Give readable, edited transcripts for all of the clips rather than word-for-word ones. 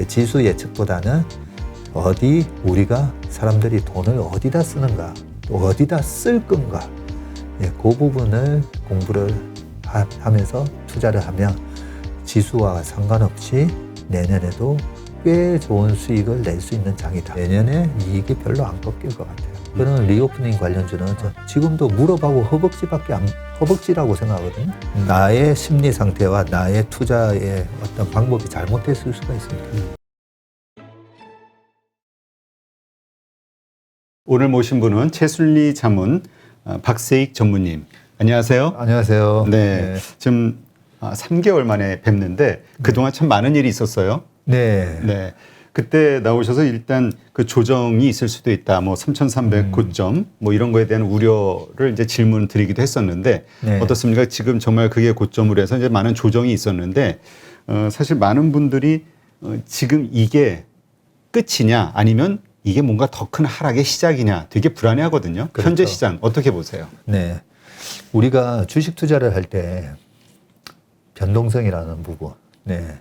지수 예측보다는 어디 우리가 사람들이 돈을 어디다 쓰는가, 또 어디다 쓸 건가, 그 부분을 공부를 하면서 투자를 하면 지수와 상관없이 내년에도 꽤 좋은 수익을 낼 수 있는 장이다. 내년에 이익이 별로 안 꺾일 것 같아요. 그런 리오프닝 관련주는 지금도 무릎하고 허벅지라고 생각하거든요. 나의 심리 상태와 나의 투자의 어떤 방법이 잘못됐을 수가 있습니다. 오늘 모신 분은 채순리 자문 박세익 전무님. 안녕하세요. 안녕하세요. 네. 지금 3개월 만에 뵙는데 그동안 참 많은 일이 있었어요. 네. 네. 그때 나오셔서 일단 그 조정이 있을 수도 있다. 뭐 3,300 고점 뭐 이런 거에 대한 우려를 이제 질문 드리기도 했었는데 네. 어떻습니까? 지금 정말 그게 고점으로 해서 이제 많은 조정이 있었는데 사실 많은 분들이 지금 이게 끝이냐 아니면 이게 뭔가 더 큰 하락의 시작이냐 되게 불안해하거든요. 그렇죠. 현재 시장 어떻게 보세요? 네. 우리가 주식 투자를 할 때 변동성이라는 부분. 네.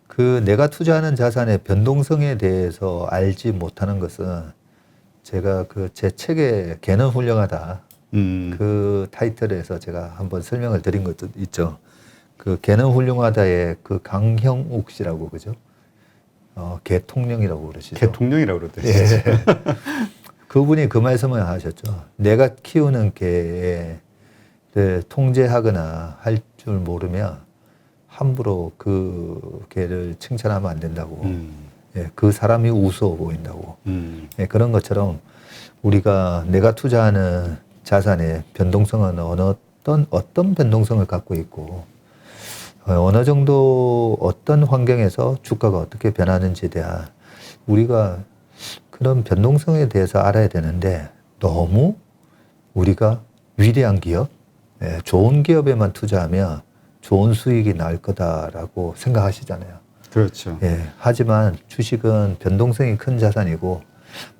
그 내가 투자하는 자산의 변동성에 대해서 알지 못하는 것은 제가 그 제 책에 개는 훌륭하다. 그 타이틀에서 제가 한번 설명을 드린 것도 있죠. 그 개는 훌륭하다의 그 강형욱 씨라고 그죠? 개통령이라고 그러시죠. 대통령이라고 그러더라고요. 예. 그분이 그 말씀을 하셨죠. 내가 키우는 개를 통제하거나 할 줄 모르면 함부로 그 개를 칭찬하면 안 된다고. 예, 그 사람이 우스워 보인다고. 예, 그런 것처럼 우리가 내가 투자하는 자산의 변동성은 어떤 변동성을 갖고 있고 어느 정도 어떤 환경에서 주가가 어떻게 변하는지에 대한 우리가 그런 변동성에 대해서 알아야 되는데 너무 우리가 위대한 기업, 좋은 기업에만 투자하면 좋은 수익이 날 거다라고 생각하시잖아요. 그렇죠. 예, 하지만 주식은 변동성이 큰 자산이고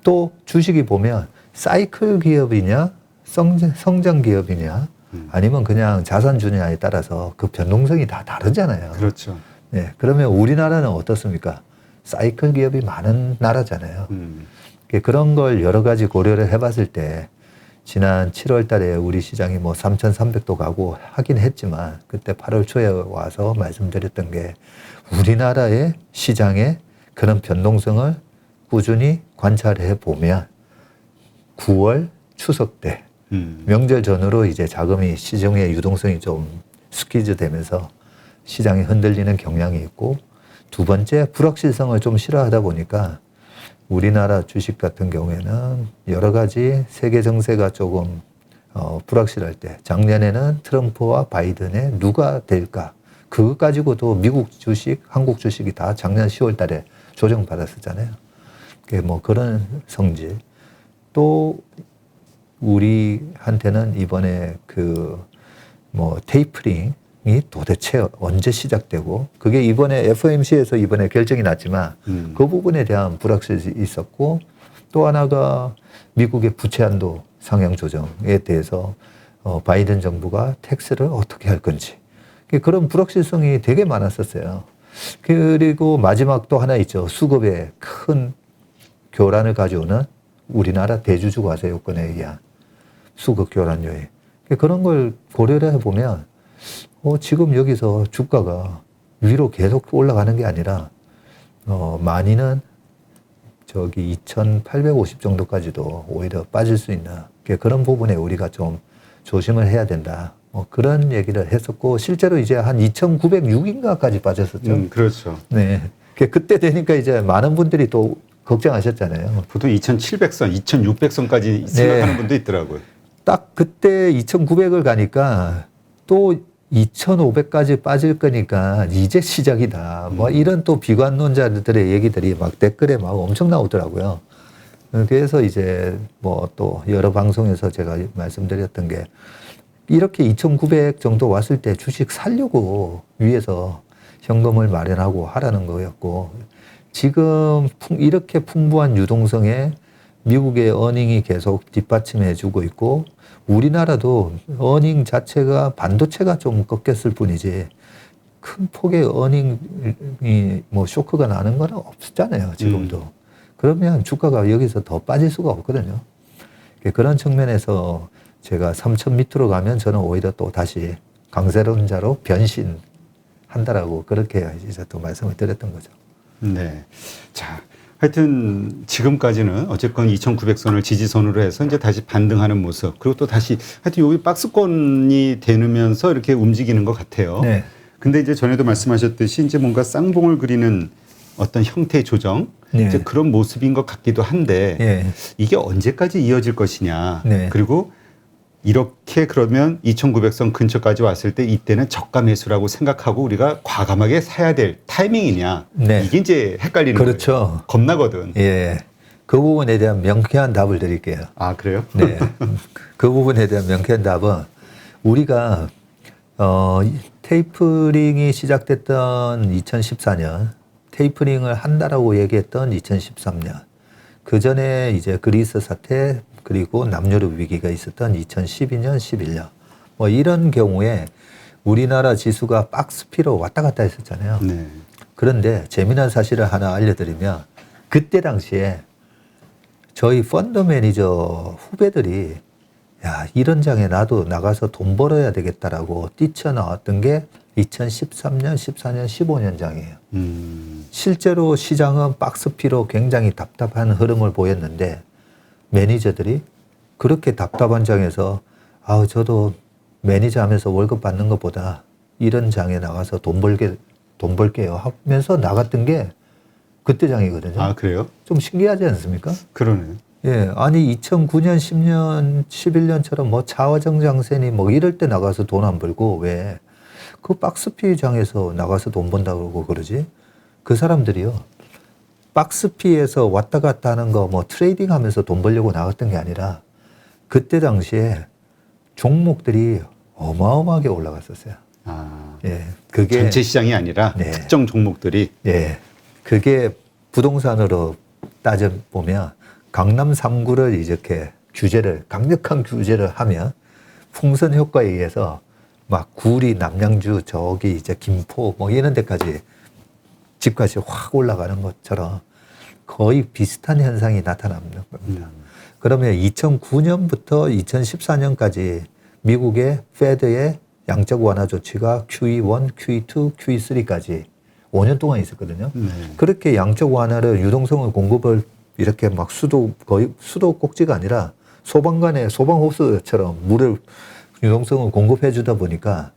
또 주식이 보면 사이클 기업이냐 성장 기업이냐 아니면 그냥 자산 주냐에 따라서 그 변동성이 다 다르잖아요. 그렇죠. 예, 그러면 우리나라는 어떻습니까? 사이클 기업이 많은 나라잖아요. 그런 걸 여러 가지 고려를 해봤을 때 지난 7월 달에 우리 시장이 뭐 3,300도 가고 하긴 했지만 그때 8월 초에 와서 말씀드렸던 게 우리나라의 시장의 그런 변동성을 꾸준히 관찰해 보면 9월 추석 때 명절 전후로 이제 자금이 시중의 유동성이 좀 스퀴즈 되면서 시장이 흔들리는 경향이 있고 두 번째 불확실성을 좀 싫어하다 보니까 우리나라 주식 같은 경우에는 여러 가지 세계 정세가 조금 불확실할 때 작년에는 트럼프와 바이든의 누가 될까 그것 가지고도 미국 주식, 한국 주식이 다 작년 10월 달에 조정받았었잖아요. 뭐 그런 성질. 또 우리한테는 이번에 그 뭐 테이퍼링이 도대체 언제 시작되고 그게 이번에 FOMC에서 이번에 결정이 났지만 그 부분에 대한 불확실성이 있었고 또 하나가 미국의 부채 한도 상향 조정에 대해서 바이든 정부가 텍스를 어떻게 할 건지 그런 불확실성이 되게 많았었어요. 그리고 마지막 또 하나 있죠. 수급에 큰 교란을 가져오는 우리나라 대주주 과세 요건에 의한 수급 교란 요인. 그런 걸 고려를 해보면 지금 여기서 주가가 위로 계속 올라가는 게 아니라 많이는 저기 2,850 정도까지도 오히려 빠질 수 있는 그런 부분에 우리가 좀 조심을 해야 된다. 그런 얘기를 했었고 실제로 이제 한 2,906인가까지 빠졌었죠. 그렇죠. 네. 그때 되니까 이제 많은 분들이 또 걱정하셨잖아요. 보통 2,700선, 2,600선까지 생각하는 분도 있더라고요. 딱 그때 2,900을 가니까 또 2,500까지 빠질 거니까 이제 시작이다. 뭐 이런 또 비관론자들의 얘기들이 막 댓글에 막 엄청 나오더라고요. 그래서 이제 뭐 또 여러 방송에서 제가 말씀드렸던 게 이렇게 2,900 정도 왔을 때 주식 살려고 위에서 현금을 마련하고 하라는 거였고 지금 이렇게 풍부한 유동성에 미국의 어닝이 계속 뒷받침해 주고 있고 우리나라도 어닝 자체가 반도체가 좀 꺾였을 뿐이지 큰 폭의 어닝이 뭐 쇼크가 나는 건 없었잖아요. 지금도. 그러면 주가가 여기서 더 빠질 수가 없거든요. 그런 측면에서 제가 3천 밑으로 가면 저는 오히려 또 다시 강세론자로 변신한다라고 그렇게 이제 또 말씀을 드렸던 거죠. 네. 자, 하여튼 지금까지는 어쨌건 2,900선을 지지선으로 해서 이제 다시 반등하는 모습, 그리고 또 다시 하여튼 여기 박스권이 되면서 이렇게 움직이는 것 같아요. 네. 근데 이제 전에도 말씀하셨듯이 이제 뭔가 쌍봉을 그리는 어떤 형태의 조정, 네. 이제 그런 모습인 것 같기도 한데 예. 이게 언제까지 이어질 것이냐. 네. 그리고 이렇게 그러면 2,900선 근처까지 왔을 때 이때는 저가 매수라고 생각하고 우리가 과감하게 사야 될 타이밍이냐. 네. 이게 이제 헷갈리는 거예요. 그렇죠. 겁나거든. 예. 그 부분에 대한 명쾌한 답을 드릴게요. 아, 그래요? 네. 그 부분에 대한 명쾌한 답은 우리가 테이퍼링이 시작됐던 2014년, 테이퍼링을 한다라고 얘기했던 2013년, 그 전에 이제 그리스 사태 그리고 남유럽 위기가 있었던 2012년, 11년, 뭐 이런 경우에 우리나라 지수가 박스피로 왔다 갔다 했었잖아요. 네. 그런데 재미난 사실을 하나 알려드리면 그때 당시에 저희 펀드 매니저 후배들이 야, 이런 장에 나도 나가서 돈 벌어야 되겠다라고 뛰쳐나왔던 게 2013년, 14년, 15년 장이에요. 실제로 시장은 박스피로 굉장히 답답한 흐름을 보였는데 매니저들이 그렇게 답답한 장에서 아, 저도 매니저 하면서 월급 받는 것보다 이런 장에 나가서 돈 벌게요 하면서 나갔던 게 그때 장이거든요. 아, 그래요? 좀 신기하지 않습니까? 그러네. 예, 아니 2009년, 10년, 11년처럼 뭐 차화정장세니 뭐 이럴 때 나가서 돈 안 벌고 왜 그 박스피 장에서 나가서 돈 번다 그러고 그러지? 그 사람들이요. 박스피에서 왔다 갔다 하는 거 뭐 트레이딩 하면서 돈 벌려고 나갔던 게 아니라 그때 당시에 종목들이 어마어마하게 올라갔었어요. 아, 예, 그게 전체 시장이 아니라 네. 특정 종목들이. 예, 그게 부동산으로 따져보면 강남 3구를 이렇게 강력한 규제를 하면 풍선 효과에 의해서 막 구리, 남양주, 저기 이제 김포 뭐 이런 데까지 집값이 확 올라가는 것처럼 거의 비슷한 현상이 나타나는 겁니다. 그러면 2009년부터 2014년까지 미국의 페드의 양적 완화 조치가 QE1, QE2, QE3까지 5년 동안 있었거든요. 그렇게 양적 완화를 유동성을 공급을 이렇게 막 거의 수도 꼭지가 아니라 소방관의 소방호스처럼 물을 유동성을 공급해 주다 보니까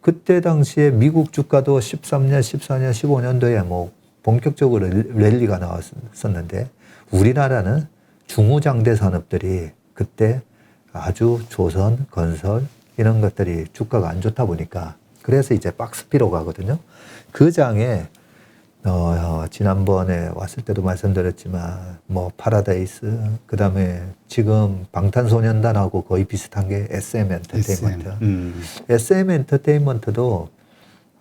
그때 당시에 미국 주가도 13년, 14년, 15년도에 뭐 본격적으로 랠리가 나왔었는데 우리나라는 중후장대 산업들이 그때 아주 조선, 건설 이런 것들이 주가가 안 좋다 보니까 그래서 이제 박스피로 가거든요. 그 장에 지난번에 왔을 때도 말씀드렸지만 뭐 파라다이스 그다음에 지금 방탄소년단하고 거의 비슷한 게 SM 엔터테인먼트. SM 엔터테인먼트도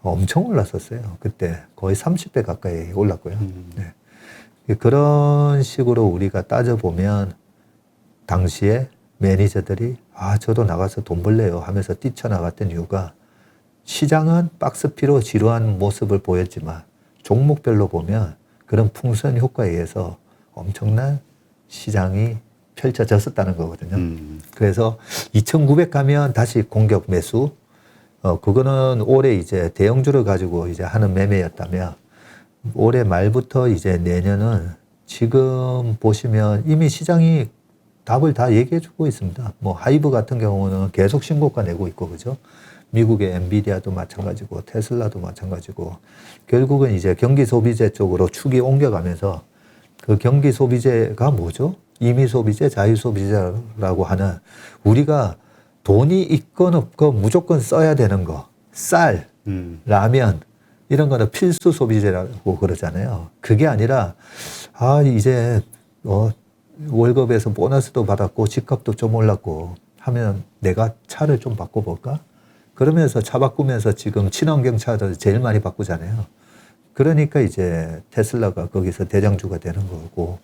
엄청 올랐었어요. 그때 거의 30배 가까이 올랐고요. 네. 그런 식으로 우리가 따져보면 당시에 매니저들이 아 저도 나가서 돈 벌래요 하면서 뛰쳐나갔던 이유가 시장은 박스피로 지루한 모습을 보였지만 종목별로 보면 그런 풍선 효과에 의해서 엄청난 시장이 펼쳐졌었다는 거거든요. 그래서 2,900 가면 다시 공격 매수. 그거는 올해 이제 대형주를 가지고 이제 하는 매매였다면 올해 말부터 이제 내년은 지금 보시면 이미 시장이 답을 다 얘기해 주고 있습니다. 뭐 하이브 같은 경우는 계속 신고가 내고 있고 그죠? 미국의 엔비디아도 마찬가지고 테슬라도 마찬가지고 결국은 이제 경기 소비재 쪽으로 축이 옮겨가면서 그 경기 소비재가 뭐죠? 임의 소비재, 자유 소비재라고 하는 우리가 돈이 있건 없건 무조건 써야 되는 거, 쌀, 라면 이런 거는 필수 소비재라고 그러잖아요. 그게 아니라 아 이제 월급에서 보너스도 받았고 집값도 좀 올랐고 하면 내가 차를 좀 바꿔볼까? 그러면서 차 바꾸면서 지금 친환경 차를 제일 많이 바꾸잖아요. 그러니까 이제 테슬라가 거기서 대장주가 되는 거고,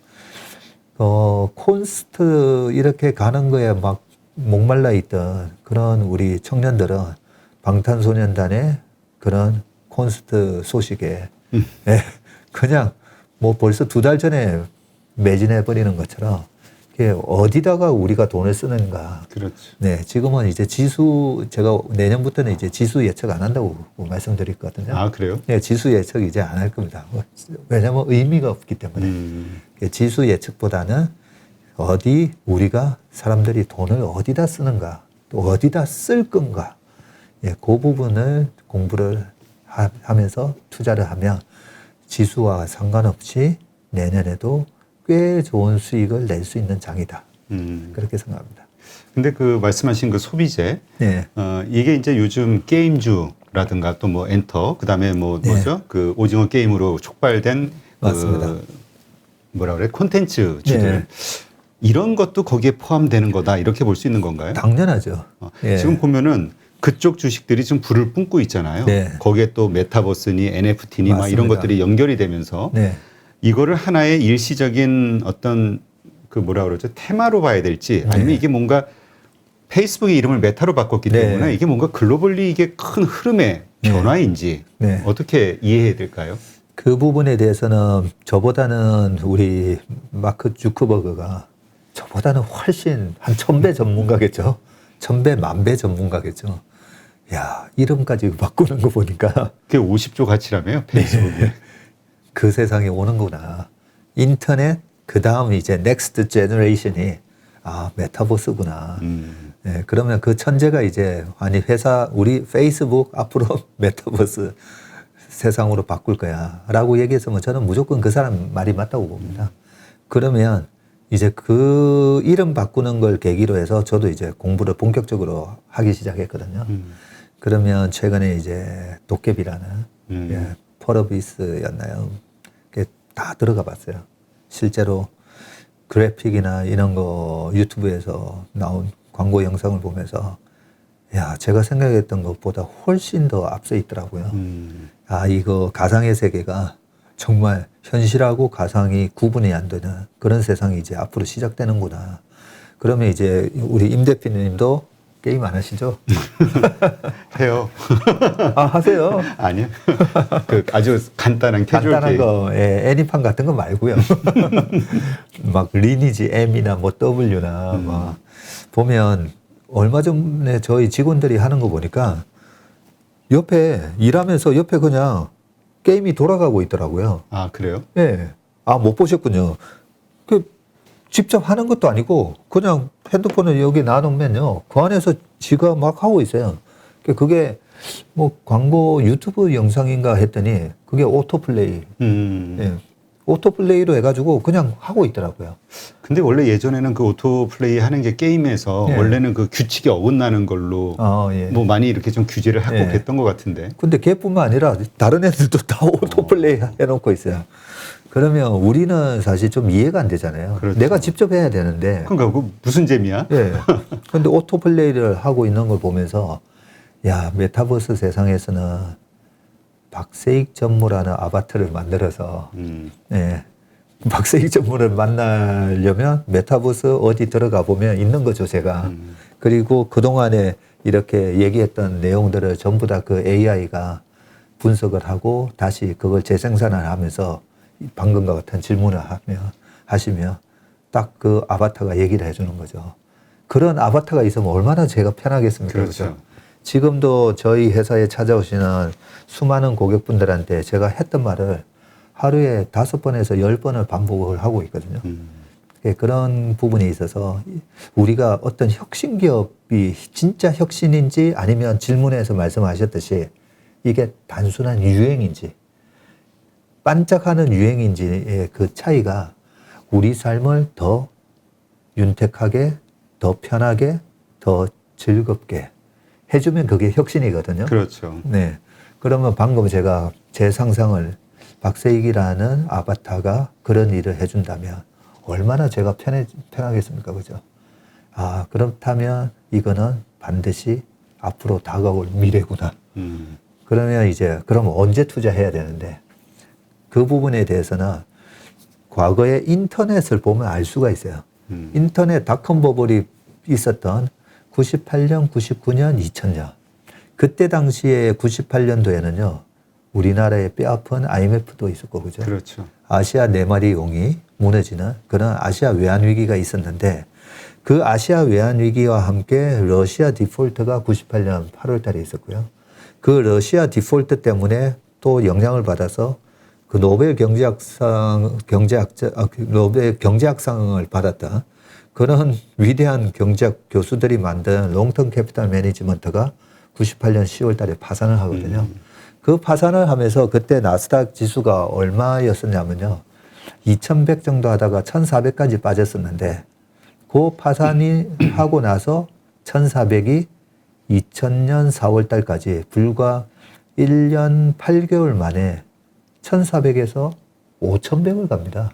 콘스트 이렇게 가는 거에 막 목말라 있던 그런 우리 청년들은 방탄소년단의 그런 콘서트 소식에 예, 그냥 뭐 벌써 2달 전에 매진해 버리는 것처럼 이게 어디다가 우리가 돈을 쓰는가. 그렇죠. 네, 지금은 이제 지수 제가 내년부터는 이제 지수 예측 안 한다고 말씀드렸거든요. 아, 그래요? 네, 지수 예측 이제 안 할 겁니다. 왜냐하면 의미가 없기 때문에 지수 예측보다는 어디 우리가 사람들이 돈을 어디다 쓰는가, 또 어디다 쓸 건가, 예, 그 부분을 공부를 하면서 투자를 하면 지수와 상관없이 내년에도 꽤 좋은 수익을 낼 수 있는 장이다. 그렇게 생각합니다. 근데 그 말씀하신 그 소비재, 네. 이게 이제 요즘 게임주라든가 또 뭐 엔터, 그 다음에 뭐 네. 뭐죠? 그 오징어 게임으로 촉발된 맞습니다. 그 뭐라 그래? 콘텐츠주들. 네. 이런 것도 거기에 포함되는 거다. 이렇게 볼 수 있는 건가요? 당연하죠. 예. 지금 보면은 그쪽 주식들이 지금 불을 뿜고 있잖아요. 네. 거기에 또 메타버스니 NFT니 막 이런 맞습니다. 것들이 연결이 되면서 네. 이거를 하나의 일시적인 어떤 그 뭐라 그러죠? 테마로 봐야 될지 아니면 네. 이게 뭔가 페이스북의 이름을 메타로 바꿨기 네. 때문에 이게 뭔가 글로벌리 이게 큰 흐름의 네. 변화인지 네. 어떻게 이해해야 될까요? 그 부분에 대해서는 저보다는 우리 마크 주크버그가 저보다는 훨씬 한 1000배 전문가겠죠. 1000배, 10,000배 전문가겠죠. 야, 이름까지 바꾸는 거 보니까 그게 50조 가치라며요, 페이스북에. 그 세상에 오는구나. 인터넷, 그 다음 이제 넥스트 제너레이션이 메타버스구나. 네, 그러면 그 천재가 이제 아니 회사 우리 페이스북 앞으로 메타버스 세상으로 바꿀 거야 라고 얘기했으면 저는 무조건 그 사람 말이 맞다고 봅니다. 그러면 이제 그 이름 바꾸는 걸 계기로 해서 저도 이제 공부를 본격적으로 하기 시작했거든요. 그러면 최근에 이제 도깨비라는 예, 펄어비스였나요? 다 들어가 봤어요. 실제로 그래픽이나 이런 거 유튜브에서 나온 광고 영상을 보면서 야, 제가 생각했던 것보다 훨씬 더 앞서 있더라고요. 이거 가상의 세계가 정말 현실하고 가상이 구분이 안 되는 그런 세상이 이제 앞으로 시작되는구나. 그러면 이제 우리 임 대표님도 게임 안 하시죠? 해요. 하세요. 아니요. 그 아주 간단한 캐주얼 간단한 게임. 거, 애니판 같은 거 말고요. 막 리니지 M이나 뭐 W나 막 보면 얼마 전에 저희 직원들이 하는 거 보니까 옆에 일하면서 옆에 그냥 게임이 돌아가고 있더라고요. 아, 그래요? 예. 못 보셨군요. 직접 하는 것도 아니고 그냥 핸드폰을 여기 놔놓으면요. 그 안에서 지가 막 하고 있어요. 그게 뭐 광고 유튜브 영상인가 했더니 그게 오토플레이. 예. 오토플레이로 해가지고 그냥 하고 있더라고요. 근데 원래 예전에는 그 오토플레이 하는 게 게임에서 예. 원래는 그 규칙이 어긋나는 걸로 예. 뭐 많이 이렇게 좀 규제를 하고 예. 그랬던 것 같은데. 근데 걔뿐만 아니라 다른 애들도 다 오토플레이 해놓고 있어요. 그러면 우리는 사실 좀 이해가 안 되잖아요. 그렇죠. 내가 직접 해야 되는데. 그러니까 그 무슨 재미야? 예. 근데 오토플레이를 하고 있는 걸 보면서 야, 메타버스 세상에서는 박세익 전무라는 아바타를 만들어서 예. 박세익 전무를 만나려면 메타버스 어디 들어가 보면 있는 거죠, 제가. 그리고 그동안에 이렇게 얘기했던 내용들을 전부 다 그 AI가 분석을 하고 다시 그걸 재생산을 하면서 방금과 같은 질문을 하시면 딱 그 아바타가 얘기를 해주는 거죠. 그런 아바타가 있으면 얼마나 제가 편하겠습니까? 그렇죠. 지금도 저희 회사에 찾아오시는 수많은 고객분들한테 제가 했던 말을 하루에 5번에서 10번을 반복을 하고 있거든요. 그런 부분에 있어서 우리가 어떤 혁신 기업이 진짜 혁신인지 아니면 질문에서 말씀하셨듯이 이게 단순한 유행인지 반짝하는 유행인지의 그 차이가 우리 삶을 더 윤택하게, 더 편하게, 더 즐겁게 해주면 그게 혁신이거든요. 그렇죠. 네. 그러면 방금 제가 제 상상을 박세익이라는 아바타가 그런 일을 해준다면 얼마나 제가 편하겠습니까? 그죠? 그렇다면 이거는 반드시 앞으로 다가올 미래구나. 그러면 이제, 그럼 언제 투자해야 되는데 그 부분에 대해서는 과거에 인터넷을 보면 알 수가 있어요. 인터넷 닷컴 버블이 있었던 98년, 99년, 2000년. 그때 당시에 98년도에는요, 우리나라의 뼈아픈 IMF도 있었고, 그죠? 그렇죠. 아시아 4마리 용이 무너지는 그런 아시아 외환 위기가 있었는데 그 아시아 외환 위기와 함께 러시아 디폴트가 98년 8월 달에 있었고요. 그 러시아 디폴트 때문에 또 영향을 받아서 그 노벨 노벨 경제학상을 받았다. 그런 위대한 경제학 교수들이 만든 롱텀 캐피탈 매니지먼트가 98년 10월 달에 파산을 하거든요. 그 파산을 하면서 그때 나스닥 지수가 얼마였었냐면요. 2100 정도 하다가 1400까지 빠졌었는데 그 파산이 하고 나서 1400이 2000년 4월 달까지 불과 1년 8개월 만에 1400에서 5100을 갑니다.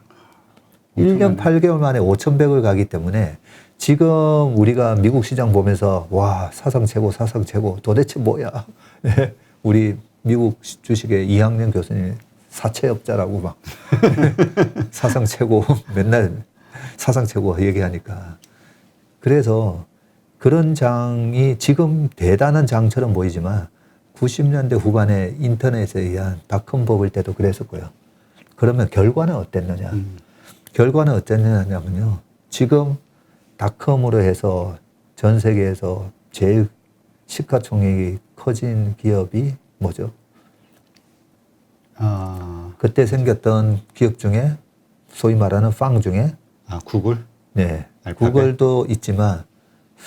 1년 8개월 만에 5100을 가기 때문에 지금 우리가 미국 시장 보면서 와, 사상 최고, 사상 최고. 도대체 뭐야? 우리 미국 주식의 2학년 교수님 사채업자라고 막 사상 최고 맨날 사상 최고 얘기하니까. 그래서 그런 장이 지금 대단한 장처럼 보이지만 90년대 후반에 인터넷에 의한 닷컴 버블 때도 그랬었고요. 그러면 결과는 어땠느냐? 결과는 어땠느냐면요. 지금 닷컴으로 해서 전 세계에서 제일 시가총액이 커진 기업이 뭐죠? 그때 생겼던 기업 중에 소위 말하는 팡 중에 구글? 네. 알파벳? 구글도 있지만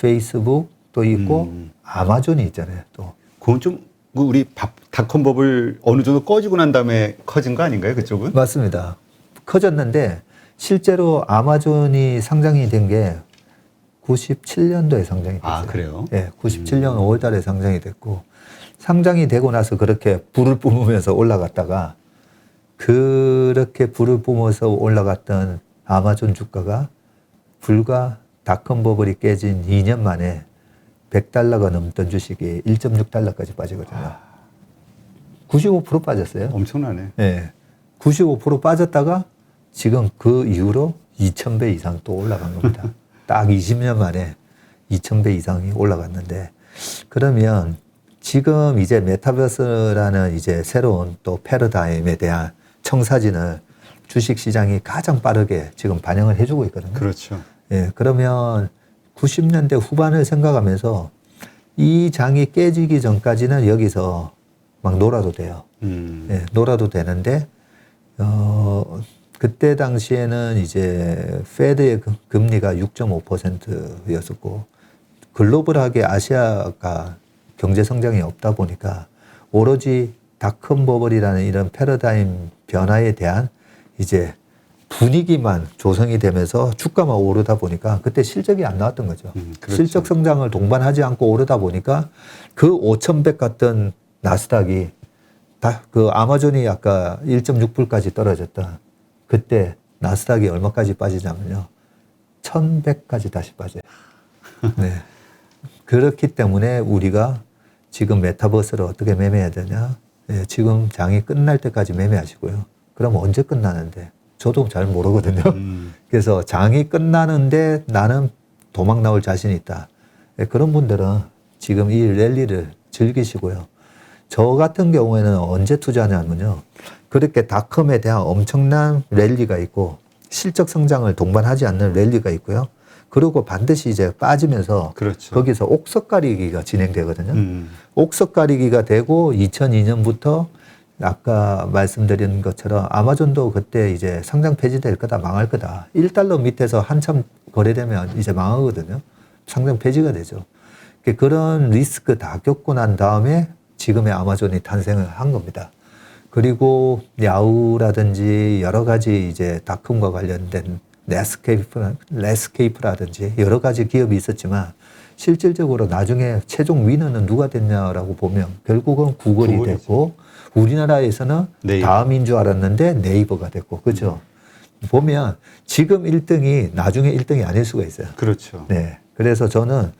페이스북도 있고 아마존이 있잖아요. 또. 그건 좀 우리 닷컴 버블 어느 정도 꺼지고 난 다음에 커진 거 아닌가요? 그쪽은? 맞습니다. 커졌는데 실제로 아마존이 상장이 된 게 97년도에 상장이 됐어요. 아, 그래요? 네, 97년 5월 달에 상장이 됐고 상장이 되고 나서 그렇게 불을 뿜으면서 올라갔다가 그렇게 불을 뿜어서 올라갔던 아마존 주가가 불과 닷컴 버블이 깨진 2년 만에 $100가 넘던 주식이 1.6달러까지 빠지거든요. 95% 빠졌어요. 엄청나네. 네. 95% 빠졌다가 지금 그 이후로 2000배 이상 또 올라간 겁니다. 딱 20년 만에 2000배 이상이 올라갔는데 그러면 지금 이제 메타버스라는 이제 새로운 또 패러다임에 대한 청사진을 주식 시장이 가장 빠르게 지금 반영을 해주고 있거든요. 그렇죠. 예, 그러면 90년대 후반을 생각하면서 이 장이 깨지기 전까지는 여기서 막 놀아도 돼요. 예, 놀아도 되는데, 그때 당시에는 이제 페드의 금리가 6.5%였었고, 글로벌하게 아시아가 경제 성장이 없다 보니까 오로지 닷컴 버블이라는 이런 패러다임 변화에 대한 이제 분위기만 조성이 되면서 주가만 오르다 보니까 그때 실적이 안 나왔던 거죠. 그렇죠. 실적 성장을 동반하지 않고 오르다 보니까 그 5,100 갔던 나스닥이 다 그 아마존이 아까 1.6불까지 떨어졌던 그때 나스닥이 얼마까지 빠지냐면요. 1,100까지 다시 빠져요. 네. 그렇기 때문에 우리가 지금 메타버스를 어떻게 매매해야 되냐. 예, 지금 장이 끝날 때까지 매매하시고요. 그럼 언제 끝나는데? 저도 잘 모르거든요. 그래서 장이 끝나는데 나는 도망 나올 자신이 있다. 예, 그런 분들은 지금 이 랠리를 즐기시고요. 저 같은 경우에는 언제 투자하냐면요. 그렇게 닷컴에 대한 엄청난 랠리가 있고 실적 성장을 동반하지 않는 랠리가 있고요. 그리고 반드시 이제 빠지면서 그렇죠. 거기서 옥석 가리기가 진행되거든요. 옥석 가리기가 되고 2002년부터 아까 말씀드린 것처럼 아마존도 그때 이제 상장 폐지될 거다, 망할 거다. 1달러 밑에서 한참 거래되면 이제 망하거든요. 상장 폐지가 되죠. 그런 리스크 다 겪고 난 다음에 지금의 아마존이 탄생을 한 겁니다. 그리고 야후라든지 여러 가지 이제 닷컴과 관련된 넷스케이프라든지 여러 가지 기업이 있었지만 실질적으로 나중에 최종 위너는 누가 됐냐라고 보면 결국은 구글이 구글이지. 됐고 우리나라에서는 네이버. 다음인 줄 알았는데 네이버가 됐고 그죠? 보면 지금 1등이 나중에 1등이 아닐 수가 있어요. 그렇죠. 네. 그래서 저는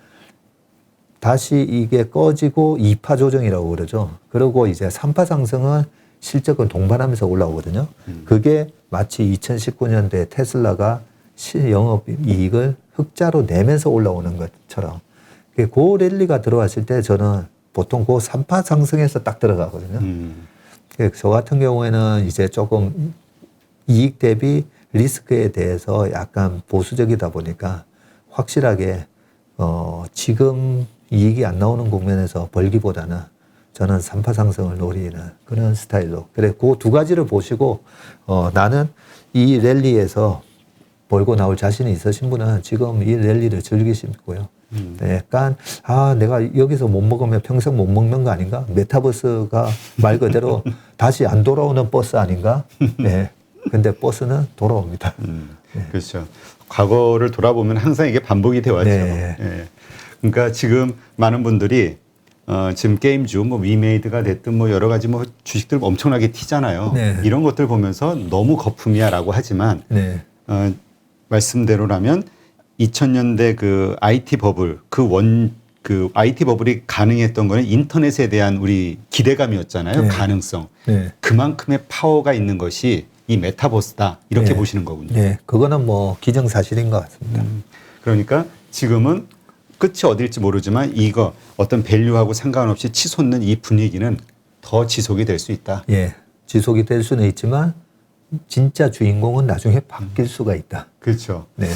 다시 이게 꺼지고 2파 조정이라고 그러죠. 그리고 이제 3파 상승은 실적을 동반하면서 올라오거든요. 그게 마치 2019년도에 테슬라가 영업이익을 흑자로 내면서 올라오는 것처럼 그 랠리가 들어왔을 때 저는 보통 그 3파 상승에서 딱 들어가거든요. 저 같은 경우에는 이제 조금 이익 대비 리스크에 대해서 약간 보수적이다 보니까 확실하게 지금 이익이 안 나오는 국면에서 벌기보다는 저는 3파 상승을 노리는 그런 스타일로. 그래, 그 두 가지를 보시고 나는 이 랠리에서 벌고 나올 자신이 있으신 분은 지금 이 랠리를 즐기시고요. 약간 내가 여기서 못 먹으면 평생 못 먹는 거 아닌가? 메타버스가 말 그대로 다시 안 돌아오는 버스 아닌가? 네. 근데 버스는 돌아옵니다. 그렇죠. 과거를 돌아보면 항상 이게 반복이 되어 왔죠. 네. 예. 그러니까 지금 많은 분들이 지금 게임주 뭐 위메이드가 됐든 뭐 여러 가지 뭐 주식들 엄청나게 튀잖아요. 네. 이런 것들 보면서 너무 거품이야라고 하지만 네. 말씀대로라면 2000년대 그 IT 버블 그 IT 버블이 가능했던 거는 인터넷에 대한 우리 기대감이었잖아요. 네. 가능성. 네. 그만큼의 파워가 있는 것이 이 메타버스다. 이렇게 네. 보시는 거군요. 네. 그거는 뭐 기정사실인 것 같습니다. 그러니까 지금은 끝이 어딜지 모르지만 이거 어떤 밸류하고 상관없이 치솟는 이 분위기는 더 지속이 될 수 있다. 예. 지속이 될 수는 있지만 진짜 주인공은 나중에 바뀔 수가 있다. 그렇죠. 네.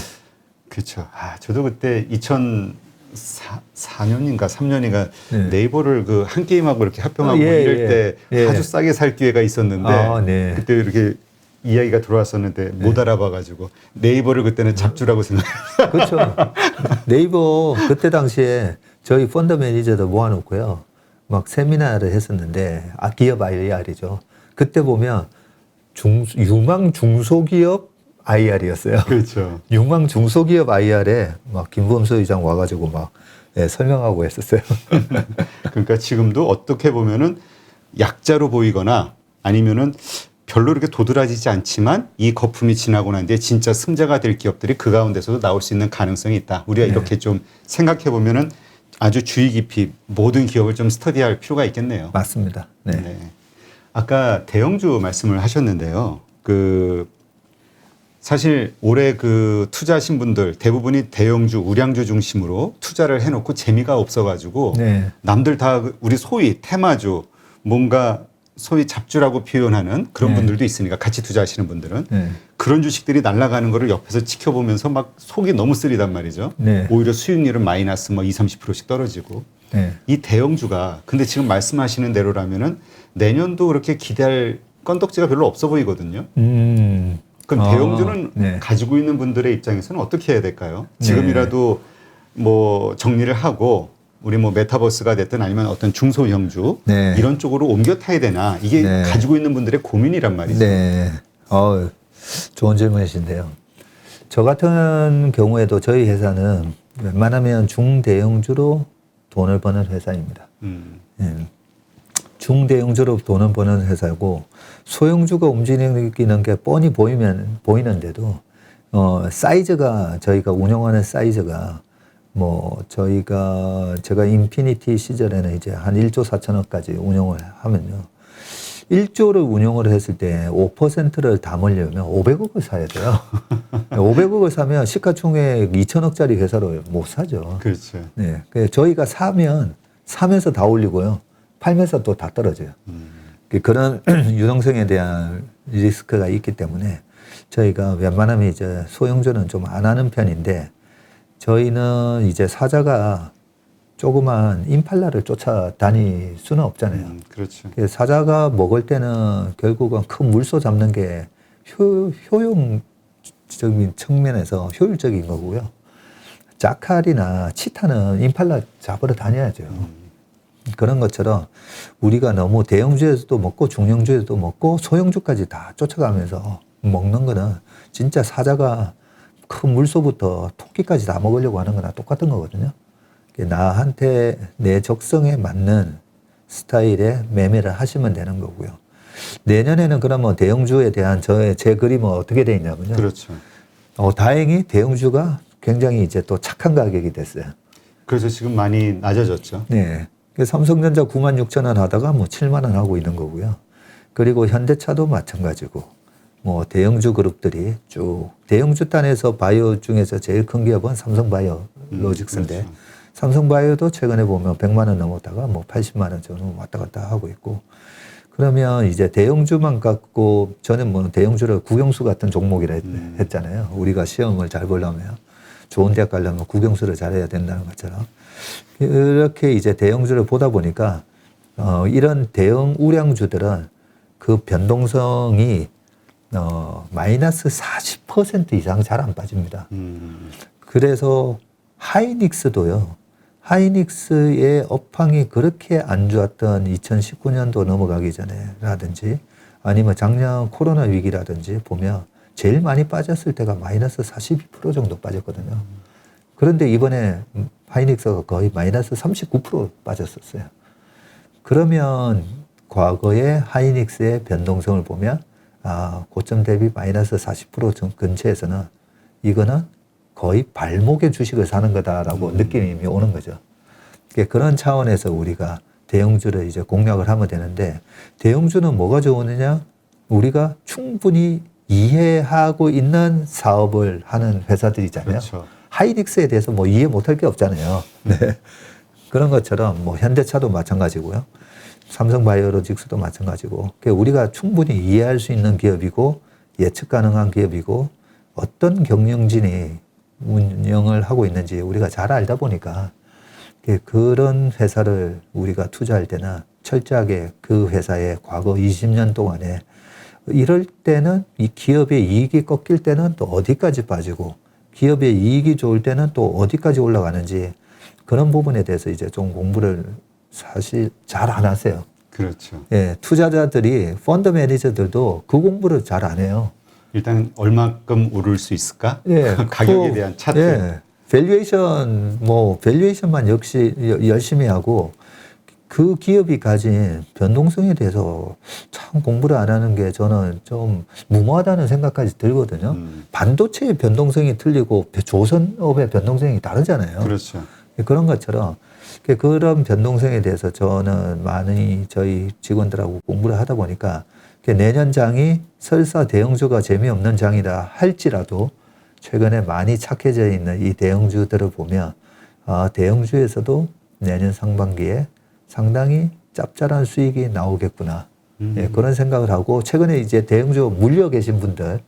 그렇죠. 저도 그때 2004년인가 3년인가 네. 네이버를 그 한 게임하고 이렇게 합병하고 예, 이럴 예. 때 예. 아주 싸게 살 기회가 있었는데 네. 그때 이렇게 이야기가 들어왔었는데 못 알아봐가지고 네이버를 그때는 잡주라고 생각해요. 그렇죠. 네이버 그때 당시에 저희 펀드 매니저도 모아놓고요. 막 세미나를 했었는데 기업 IR이죠. 그때 보면 유망 중소기업 IR이었어요. 그렇죠. 유망 중소기업 IR에 막 김범수 의장 와가지고 막 설명하고 했었어요. 그러니까 지금도 어떻게 보면은 약자로 보이거나 아니면은 별로 이렇게 도드라지지 않지만 이 거품이 지나고 난 뒤에 진짜 승자가 될 기업들이 그 가운데서도 나올 수 있는 가능성이 있다. 우리가 네. 이렇게 좀 생각해 보면은 아주 주의 깊이 모든 기업을 좀 스터디할 필요가 있겠네요. 맞습니다. 네. 네. 아까 대형주 말씀을 하셨는데요. 사실 올해 그 투자하신 분들 대부분이 대형주, 우량주 중심으로 투자를 해놓고 재미가 없어가지고 네. 남들 다 우리 소위 테마주 뭔가 소위 잡주라고 표현하는 그런 네. 분들도 있으니까 같이 투자하시는 분들은 네. 그런 주식들이 날아가는 거를 옆에서 지켜보면서 막 속이 너무 쓰리단 말이죠. 네. 오히려 수익률은 마이너스 뭐 20-30%씩 떨어지고 네. 이 대형주가 근데 지금 말씀하시는 대로라면은 내년도 그렇게 기대할 건덕지가 별로 없어 보이거든요. 그럼 대형주는 네. 가지고 있는 분들의 입장에서는 어떻게 해야 될까요? 지금이라도 뭐 정리를 하고 우리 뭐 메타버스가 됐든 아니면 어떤 중소형주 네. 이런 쪽으로 옮겨 타야 되나 이게 네. 가지고 있는 분들의 고민이란 말이죠. 네. 좋은 질문이신데요. 저 같은 경우에도 저희 회사는 웬만하면 중대형주로 돈을 버는 회사입니다. 예. 중대형주로 돈을 버는 회사고 소형주가 움직이는 게 뻔히 보이는데도 사이즈가 저희가 운영하는 사이즈가 제가 인피니티 시절에는 이제 한 1조 4천억까지 운영을 하면요. 1조를 운영을 했을 때 5%를 담으려면 500억을 사야 돼요. 500억을 사면 시가총액 2천억짜리 회사로 못 사죠. 그렇죠. 네. 그래서 저희가 사면서 다 올리고요. 팔면서 또 다 떨어져요. 그런 유동성에 대한 리스크가 있기 때문에 저희가 웬만하면 이제 소형주는 좀 안 하는 편인데 저희는 이제 사자가 조그만 임팔라를 쫓아다닐 수는 없잖아요. 그렇죠. 사자가 먹을 때는 결국은 큰 물소 잡는 게 효용적인 측면에서 효율적인 거고요. 자칼이나 치타는 임팔라 잡으러 다녀야죠. 그런 것처럼 우리가 너무 대형주에서도 먹고 중형주에서도 먹고 소형주까지 다 쫓아가면서 먹는 거는 진짜 사자가 큰 물소부터 토끼까지 다 먹으려고 하는 거나 똑같은 거거든요. 나한테 내 적성에 맞는 스타일의 매매를 하시면 되는 거고요. 내년에는 그러면 대형주에 대한 제 그림은 어떻게 돼 있냐면요. 그렇죠. 다행히 대형주가 굉장히 이제 또 착한 가격이 됐어요. 그래서 지금 많이 낮아졌죠. 네. 삼성전자 96,000원 하다가 7만 원 하고 있는 거고요. 그리고 현대차도 마찬가지고 대형주 그룹들이 쭉 대형주 단에서 바이오 중에서 제일 큰 기업은 삼성바이오로직스인데 그렇죠. 삼성바이오도 최근에 보면 100만 원 넘었다가 80만 원 정도 왔다 갔다 하고 있고 그러면 이제 대형주만 갖고 저는 뭐 대형주를 국영수 같은 종목이라 했잖아요. 우리가 시험을 잘 보려면 좋은 대학 가려면 국영수를 잘해야 된다는 것처럼 그렇게 이제 대형주를 보다 보니까 이런 대형 우량주들은 그 변동성이 마이너스 40% 이상 잘 안 빠집니다. 그래서 하이닉스도요. 하이닉스의 업황이 그렇게 안 좋았던 2019년도 넘어가기 전에라든지 아니면 작년 코로나 위기라든지 보면 제일 많이 빠졌을 때가 마이너스 42% 정도 빠졌거든요. 그런데 이번에 하이닉스가 거의 마이너스 39% 빠졌었어요. 그러면 과거의 하이닉스의 변동성을 보면 고점 대비 마이너스 40% 근처에서는 이거는 거의 발목의 주식을 사는 거다라고 느낌이 오는 거죠. 그런 차원에서 우리가 대형주를 이제 공략을 하면 되는데 대형주는 뭐가 좋으느냐? 우리가 충분히 이해하고 있는 사업을 하는 회사들이잖아요. 그렇죠. 하이닉스에 대해서 뭐 이해 못할 게 없잖아요. 네. 그런 것처럼 뭐 현대차도 마찬가지고요. 삼성바이오로직스도 마찬가지고 우리가 충분히 이해할 수 있는 기업이고 예측 가능한 기업이고 어떤 경영진이 운영을 하고 있는지 우리가 잘 알다 보니까 그런 회사를 우리가 투자할 때나 철저하게 그 회사의 과거 20년 동안에 이럴 때는 이 기업의 이익이 꺾일 때는 또 어디까지 빠지고 기업의 이익이 좋을 때는 또 어디까지 올라가는지 그런 부분에 대해서 이제 좀 공부를 사실 잘 안 하세요. 그렇죠. 예, 투자자들이 펀드 매니저들도 그 공부를 잘 안 해요. 일단 얼마큼 오를 수 있을까? 예, 가격에 대한 차트. 예, 밸류에이션만 역시 열심히 하고 그 기업이 가진 변동성에 대해서 참 공부를 안 하는 게 저는 좀 무모하다는 생각까지 들거든요. 반도체의 변동성이 틀리고 조선업의 변동성이 다르잖아요. 그렇죠. 그런 것처럼 그런 변동성에 대해서 저는 많이 저희 직원들하고 공부를 하다 보니까 내년 장이 설사 대형주가 재미없는 장이라 할지라도 최근에 많이 착해져 있는 이 대형주들을 보면 대형주에서도 내년 상반기에 상당히 짭짤한 수익이 나오겠구나. 예, 그런 생각을 하고 최근에 이제 대형주 물려 계신 분들